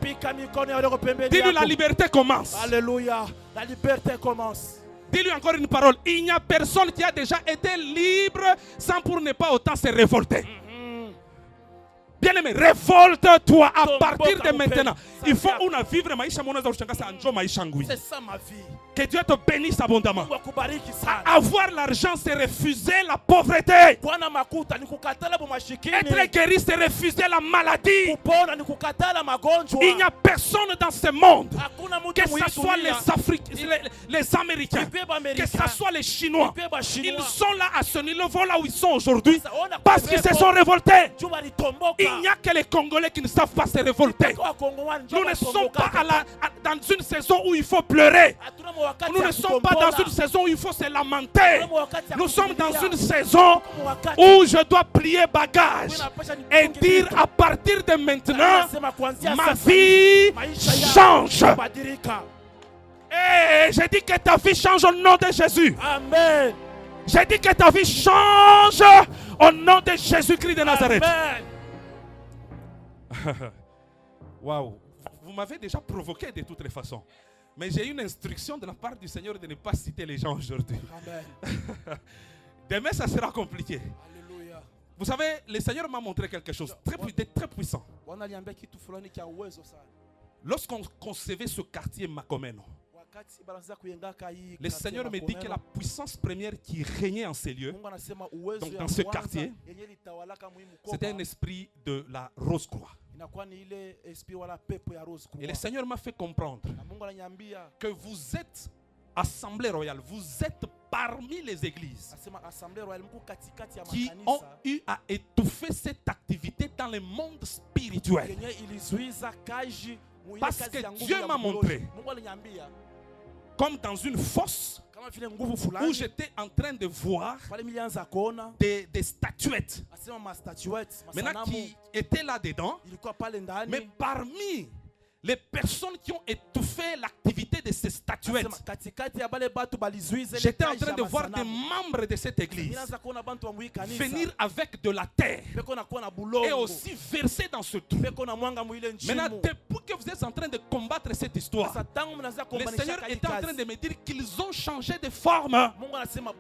Pika mikono ya walioko pembeni Dis-lui la yako. liberté commence. Alléluia. La liberté commence. Dis-lui encore une parole. Il n'y a personne qui a déjà été libre sans pour ne pas autant se révolter. Bien-aimé, révolte-toi à partir de maintenant. Il faut vivre maisha mwanaweza kushangasa anjo maisha ngui. C'est ça ma vie. Que Dieu te bénisse abondamment. Mungu akubariki sana. Avoir l'argent, c'est refuser la pauvreté. Bwana makuta ni kukatala bumashikini. Être guéri, c'est refuser la maladie. Kupona ni kukatala magonjwa. Il n'y a personne dans ce monde, Hakuna mtu que ce soit les Africains, les Américains, que ce soit les Chinois. Ils sont là à ce niveau là où ils sont aujourd'hui parce qu'ils se sont révoltés. Il n'y a que les Congolais qui ne savent pas se révolter. Nous ne sommes pas dans une saison où il faut pleurer. Nous ne sommes pas dans une saison où il faut se lamenter. Nous sommes dans une saison où je dois plier bagage et dire à partir de maintenant, ma vie change. Et je dis que ta vie change au nom de Jésus. Amen. Je dis que ta vie change au nom de Jésus-Christ de Nazareth. Waouh, vous m'avez déjà provoqué de toutes les façons. Mais j'ai une instruction de la part du Seigneur de ne pas citer les gens aujourd'hui. Amen. Demain, ça sera compliqué. Alléluia. Vous savez, le Seigneur m'a montré quelque chose de très puissant. Lorsqu'on concevait ce quartier Makomeno, le Seigneur me dit que la puissance première qui régnait en ces lieux, donc dans ce quartier, c'était un esprit de la Rose-Croix. Et le Seigneur m'a fait comprendre que vous êtes Assemblée royale, vous êtes parmi les églises qui ont eu à étouffer cette activité dans le monde spirituel. Parce que Dieu m'a montré, comme dans une fosse, où j'étais en train de voir des statuettes. Maintenant qui étaient là-dedans, mais parmi les personnes qui ont étouffé l'activité de ces statuettes, j'étais en train de voir des membres de cette église venir avec de la terre et aussi verser dans ce trou. Maintenant, depuis que vous êtes en train de combattre cette histoire, le Seigneur était en train de me dire qu'ils ont changé de forme,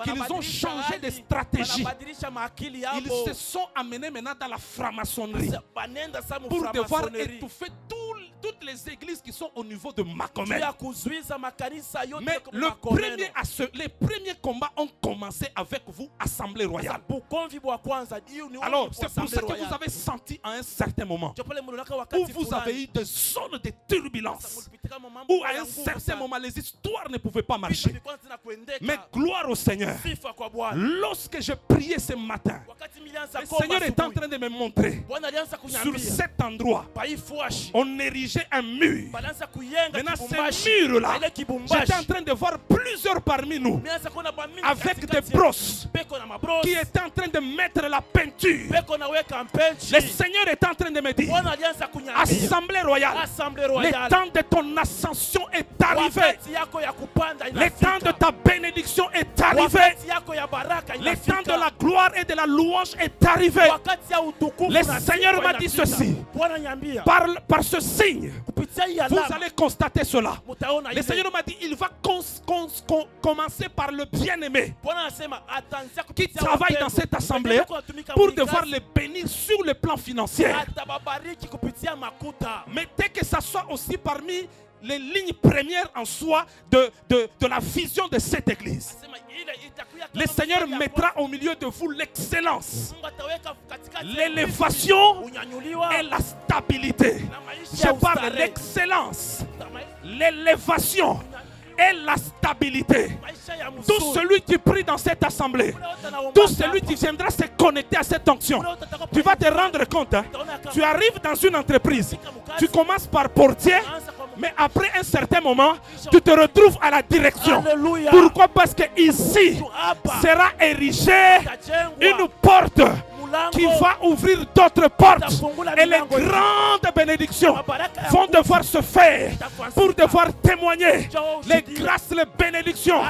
qu'ils ont changé de stratégie. Ils se sont amenés maintenant dans la franc-maçonnerie pour devoir étouffer toutes les églises qui sont au niveau de Macomet. Mais les premiers combats ont commencé avec vous, Assemblée royale. Alors, c'est pour ça que vous avez senti à un certain moment où vous avez eu des zones de turbulence, où à un certain moment les histoires ne pouvaient pas marcher. Mais gloire au Seigneur. Lorsque je priais ce matin, le Seigneur est en train de me montrer sur cet endroit, on érigeait un mur. Maintenant, ce mur-là, j'étais en train de voir plusieurs parmi nous avec des brosses qui étaient en train de mettre la peinture. Le Seigneur est en train de me dire, Assemblée royale, le temps de ton ascension est arrivé. Le temps de ta bénédiction est arrivé. Le temps de la gloire et de la louange est arrivé. Le Seigneur m'a dit ceci. Par ce signe, vous allez constater cela. Le Seigneur m'a dit, il va commencer par le bien-aimé qui travaille dans cette assemblée pour devoir le bénir sur le plan financier. Mais dès que ça soit aussi parmi les lignes premières en soi de la vision de cette église, le Seigneur mettra au milieu de vous l'excellence, l'élévation et la stabilité. Je parle de l'excellence, l'élévation et la stabilité. Tout celui qui prie dans cette assemblée, tout celui qui viendra se connecter à cette onction, tu vas te rendre compte, hein, tu arrives dans une entreprise, tu commences par portier, mais après un certain moment, tu te retrouves à la direction. Alléluia. Pourquoi? Parce que ici sera érigée une porte qui va ouvrir d'autres portes. Et les grandes bénédictions vont devoir se faire pour devoir témoigner les grâces, les bénédictions,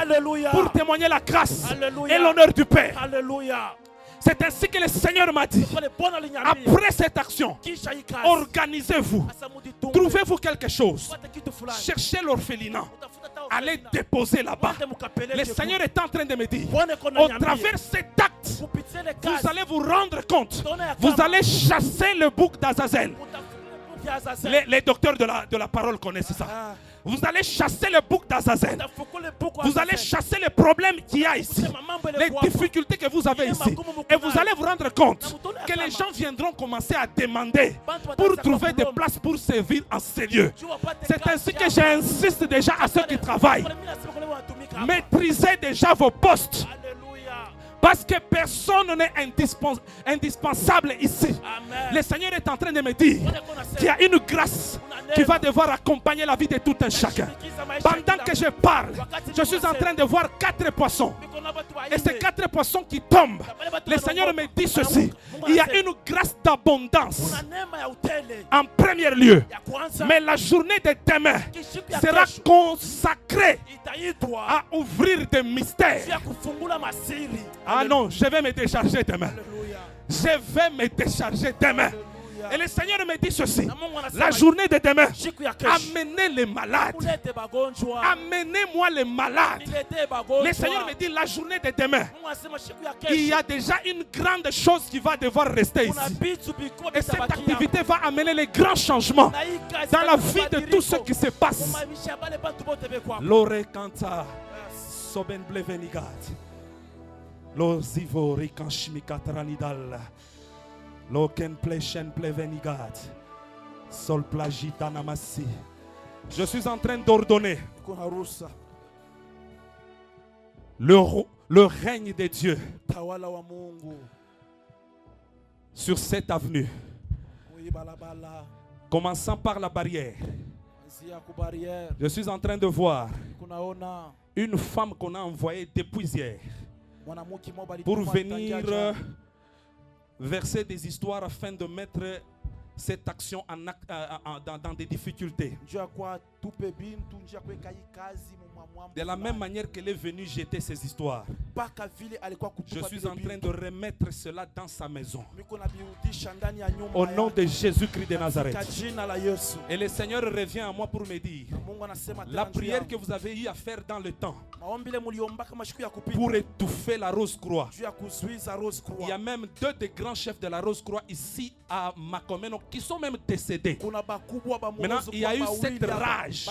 pour témoigner la grâce et l'honneur du Père. Alléluia. C'est ainsi que le Seigneur m'a dit, après cette action, organisez-vous, trouvez-vous quelque chose, cherchez l'orphelinat, allez déposer là-bas. Le Seigneur est en train de me dire, au travers cet acte, vous allez vous rendre compte, vous allez chasser le bouc d'Azazel. Les docteurs de la parole connaissent ça. Vous allez chasser le bouc d'Azazel. Vous allez chasser les problèmes qu'il y a ici, les difficultés que vous avez ici. Et vous allez vous rendre compte que les gens viendront commencer à demander pour trouver des places pour servir en ces lieux. C'est ainsi que j'insiste déjà à ceux qui travaillent. Maîtrisez déjà vos postes. Parce que personne n'est indispensable ici. Amen. Le Seigneur est en train de me dire qu'il y a une grâce qui va devoir accompagner la vie de tout un chacun. Pendant que je parle, je suis en train de voir 4 poissons. Et ces 4 poissons qui tombent, le Seigneur me dit ceci. Il y a une grâce d'abondance en premier lieu. Mais la journée de demain sera consacrée à ouvrir des mystères. Ah non, je vais me décharger demain. Je vais me décharger demain. Et le Seigneur me dit ceci. La journée de demain, amenez les malades. Amenez-moi les malades. Le Seigneur me dit la journée de demain, il y a déjà une grande chose qui va devoir rester ici. Et cette activité va amener les grands changements dans la vie de tous ceux qui se passent. L'ore canta soben blevenigat. L'ozivo rikanshmikatranidal. L'oken plechen blevenigat. Sol plagita namasi. Je suis en train d'ordonner le règne de Dieu sur cette avenue, commençant par la barrière. Je suis en train de voir une femme qu'on a envoyée depuis hier pour venir verser des histoires afin de mettre cette action dans des difficultés. De la même manière qu'elle est venue jeter ses histoires, je suis en train de remettre cela dans sa maison. Au nom de Jésus-Christ de Nazareth. Et le Seigneur revient à moi pour me dire, la prière que vous avez eu à faire dans le temps pour étouffer la Rose-Croix. Il y a même 2 des grands chefs de la Rose-Croix ici à Makomeno qui sont même décédés. Maintenant, il y a eu cette rage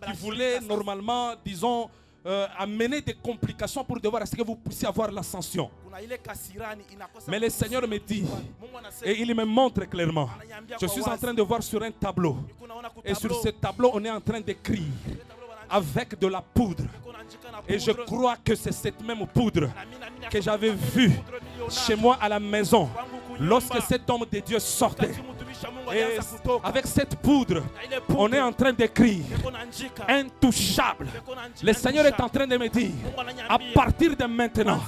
qui voulait normalement, disons, amener des complications pour devoir est-ce que vous puissiez avoir l'ascension. Mais le Seigneur me dit, et il me montre clairement, je suis en train de voir sur un tableau, et sur ce tableau on est en train d'écrire avec de la poudre. Et je crois que c'est cette même poudre que j'avais vue chez moi à la maison lorsque cet homme de Dieu sortait. Et avec cette poudre, on est en train d'écrire intouchable. Le Seigneur est en train de me dire, à partir de maintenant,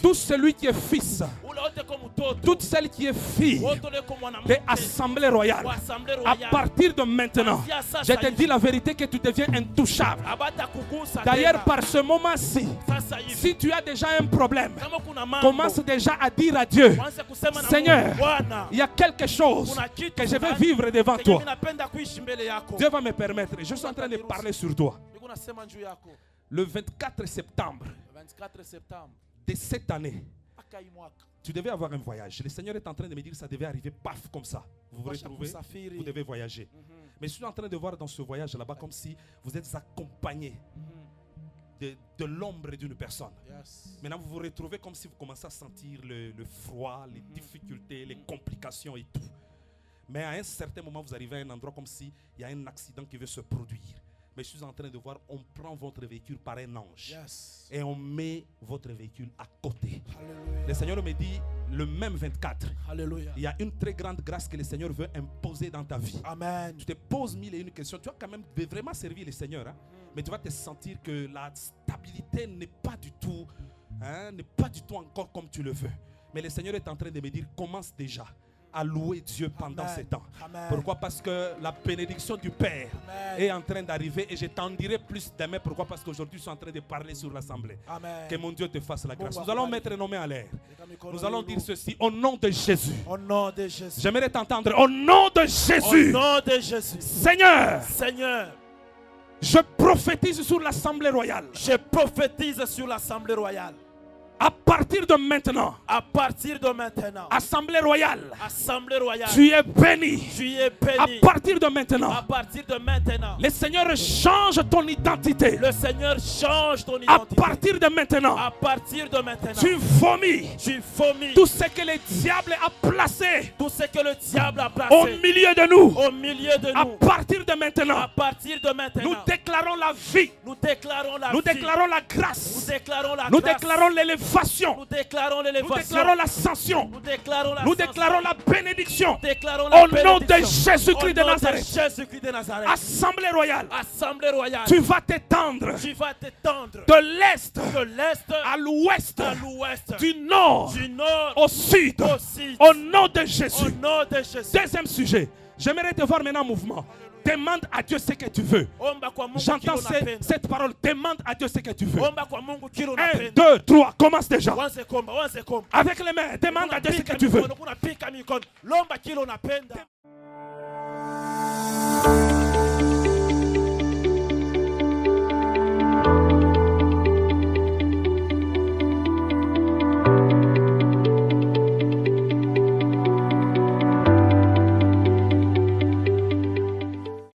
tout celui qui est fils, toute celle qui est fille de l'Assemblée royale, à partir de maintenant, je te dis la vérité que tu deviens intouchable. D'ailleurs, par ce moment-ci, si tu as déjà un problème, commence déjà à dire à Dieu, Seigneur, il y a quelque chose que je vais vivre devant toi. Dieu va me permettre. Je suis en train de parler sur toi. Le 24 septembre de cette année, tu devais avoir un voyage. Le Seigneur est en train de me dire que ça devait arriver paf comme ça. Vous vous retrouvez, vous devez voyager. Mais je suis en train de voir dans ce voyage là-bas comme si vous êtes accompagné de l'ombre d'une personne. Maintenant vous vous retrouvez comme si vous commencez à sentir le froid, les difficultés, les complications et tout. Mais à un certain moment, vous arrivez à un endroit comme s'il y a un accident qui veut se produire. Mais je suis en train de voir, on prend votre véhicule par un ange. Et on met votre véhicule à côté. Alléluia. Le Seigneur me dit, le même 24, Alléluia, il y a une très grande grâce que le Seigneur veut imposer dans ta vie. Amen. Tu te poses 1001 questions. Tu vas quand même vraiment servir le Seigneur. Hein? Mais tu vas te sentir que la stabilité n'est pas du tout, n'est pas du tout encore comme tu le veux. Mais le Seigneur est en train de me dire, commence déjà à louer Dieu pendant ces temps. Amen. Pourquoi? Parce que la bénédiction du Père, Amen, est en train d'arriver et je t'en dirai plus demain. Pourquoi? Parce qu'aujourd'hui je suis en train de parler sur l'assemblée. Que mon Dieu te fasse la grâce. Nous allons mettre nos mains à l'air. Nous allons dire ceci au nom de Jésus. Au nom de Jésus. J'aimerais t'entendre au nom de Jésus. Au nom de Jésus. Seigneur. Seigneur. Je prophétise sur l'assemblée royale. Je prophétise sur l'assemblée royale. À partir de maintenant, Assemblée royale, tu es béni. À partir de maintenant, le Seigneur change ton identité. À partir de maintenant, tu vomis tout ce que le diable a placé au milieu de nous. À partir de maintenant, nous déclarons la vie, nous déclarons la grâce, nous déclarons l'élévation. Nous déclarons l'ascension. Nous déclarons la bénédiction. Au nom de Jésus-Christ de Nazareth. Assemblée royale. Tu vas t'étendre de l'est à l'ouest, du nord au sud. Au nom de Jésus. Deuxième sujet. J'aimerais te voir maintenant en mouvement. Demande à Dieu ce que tu veux. J'entends cette parole. Demande à Dieu ce que tu veux. 1, 2, 3. Commence déjà. Avec les mains. Demande à Dieu ce que tu veux.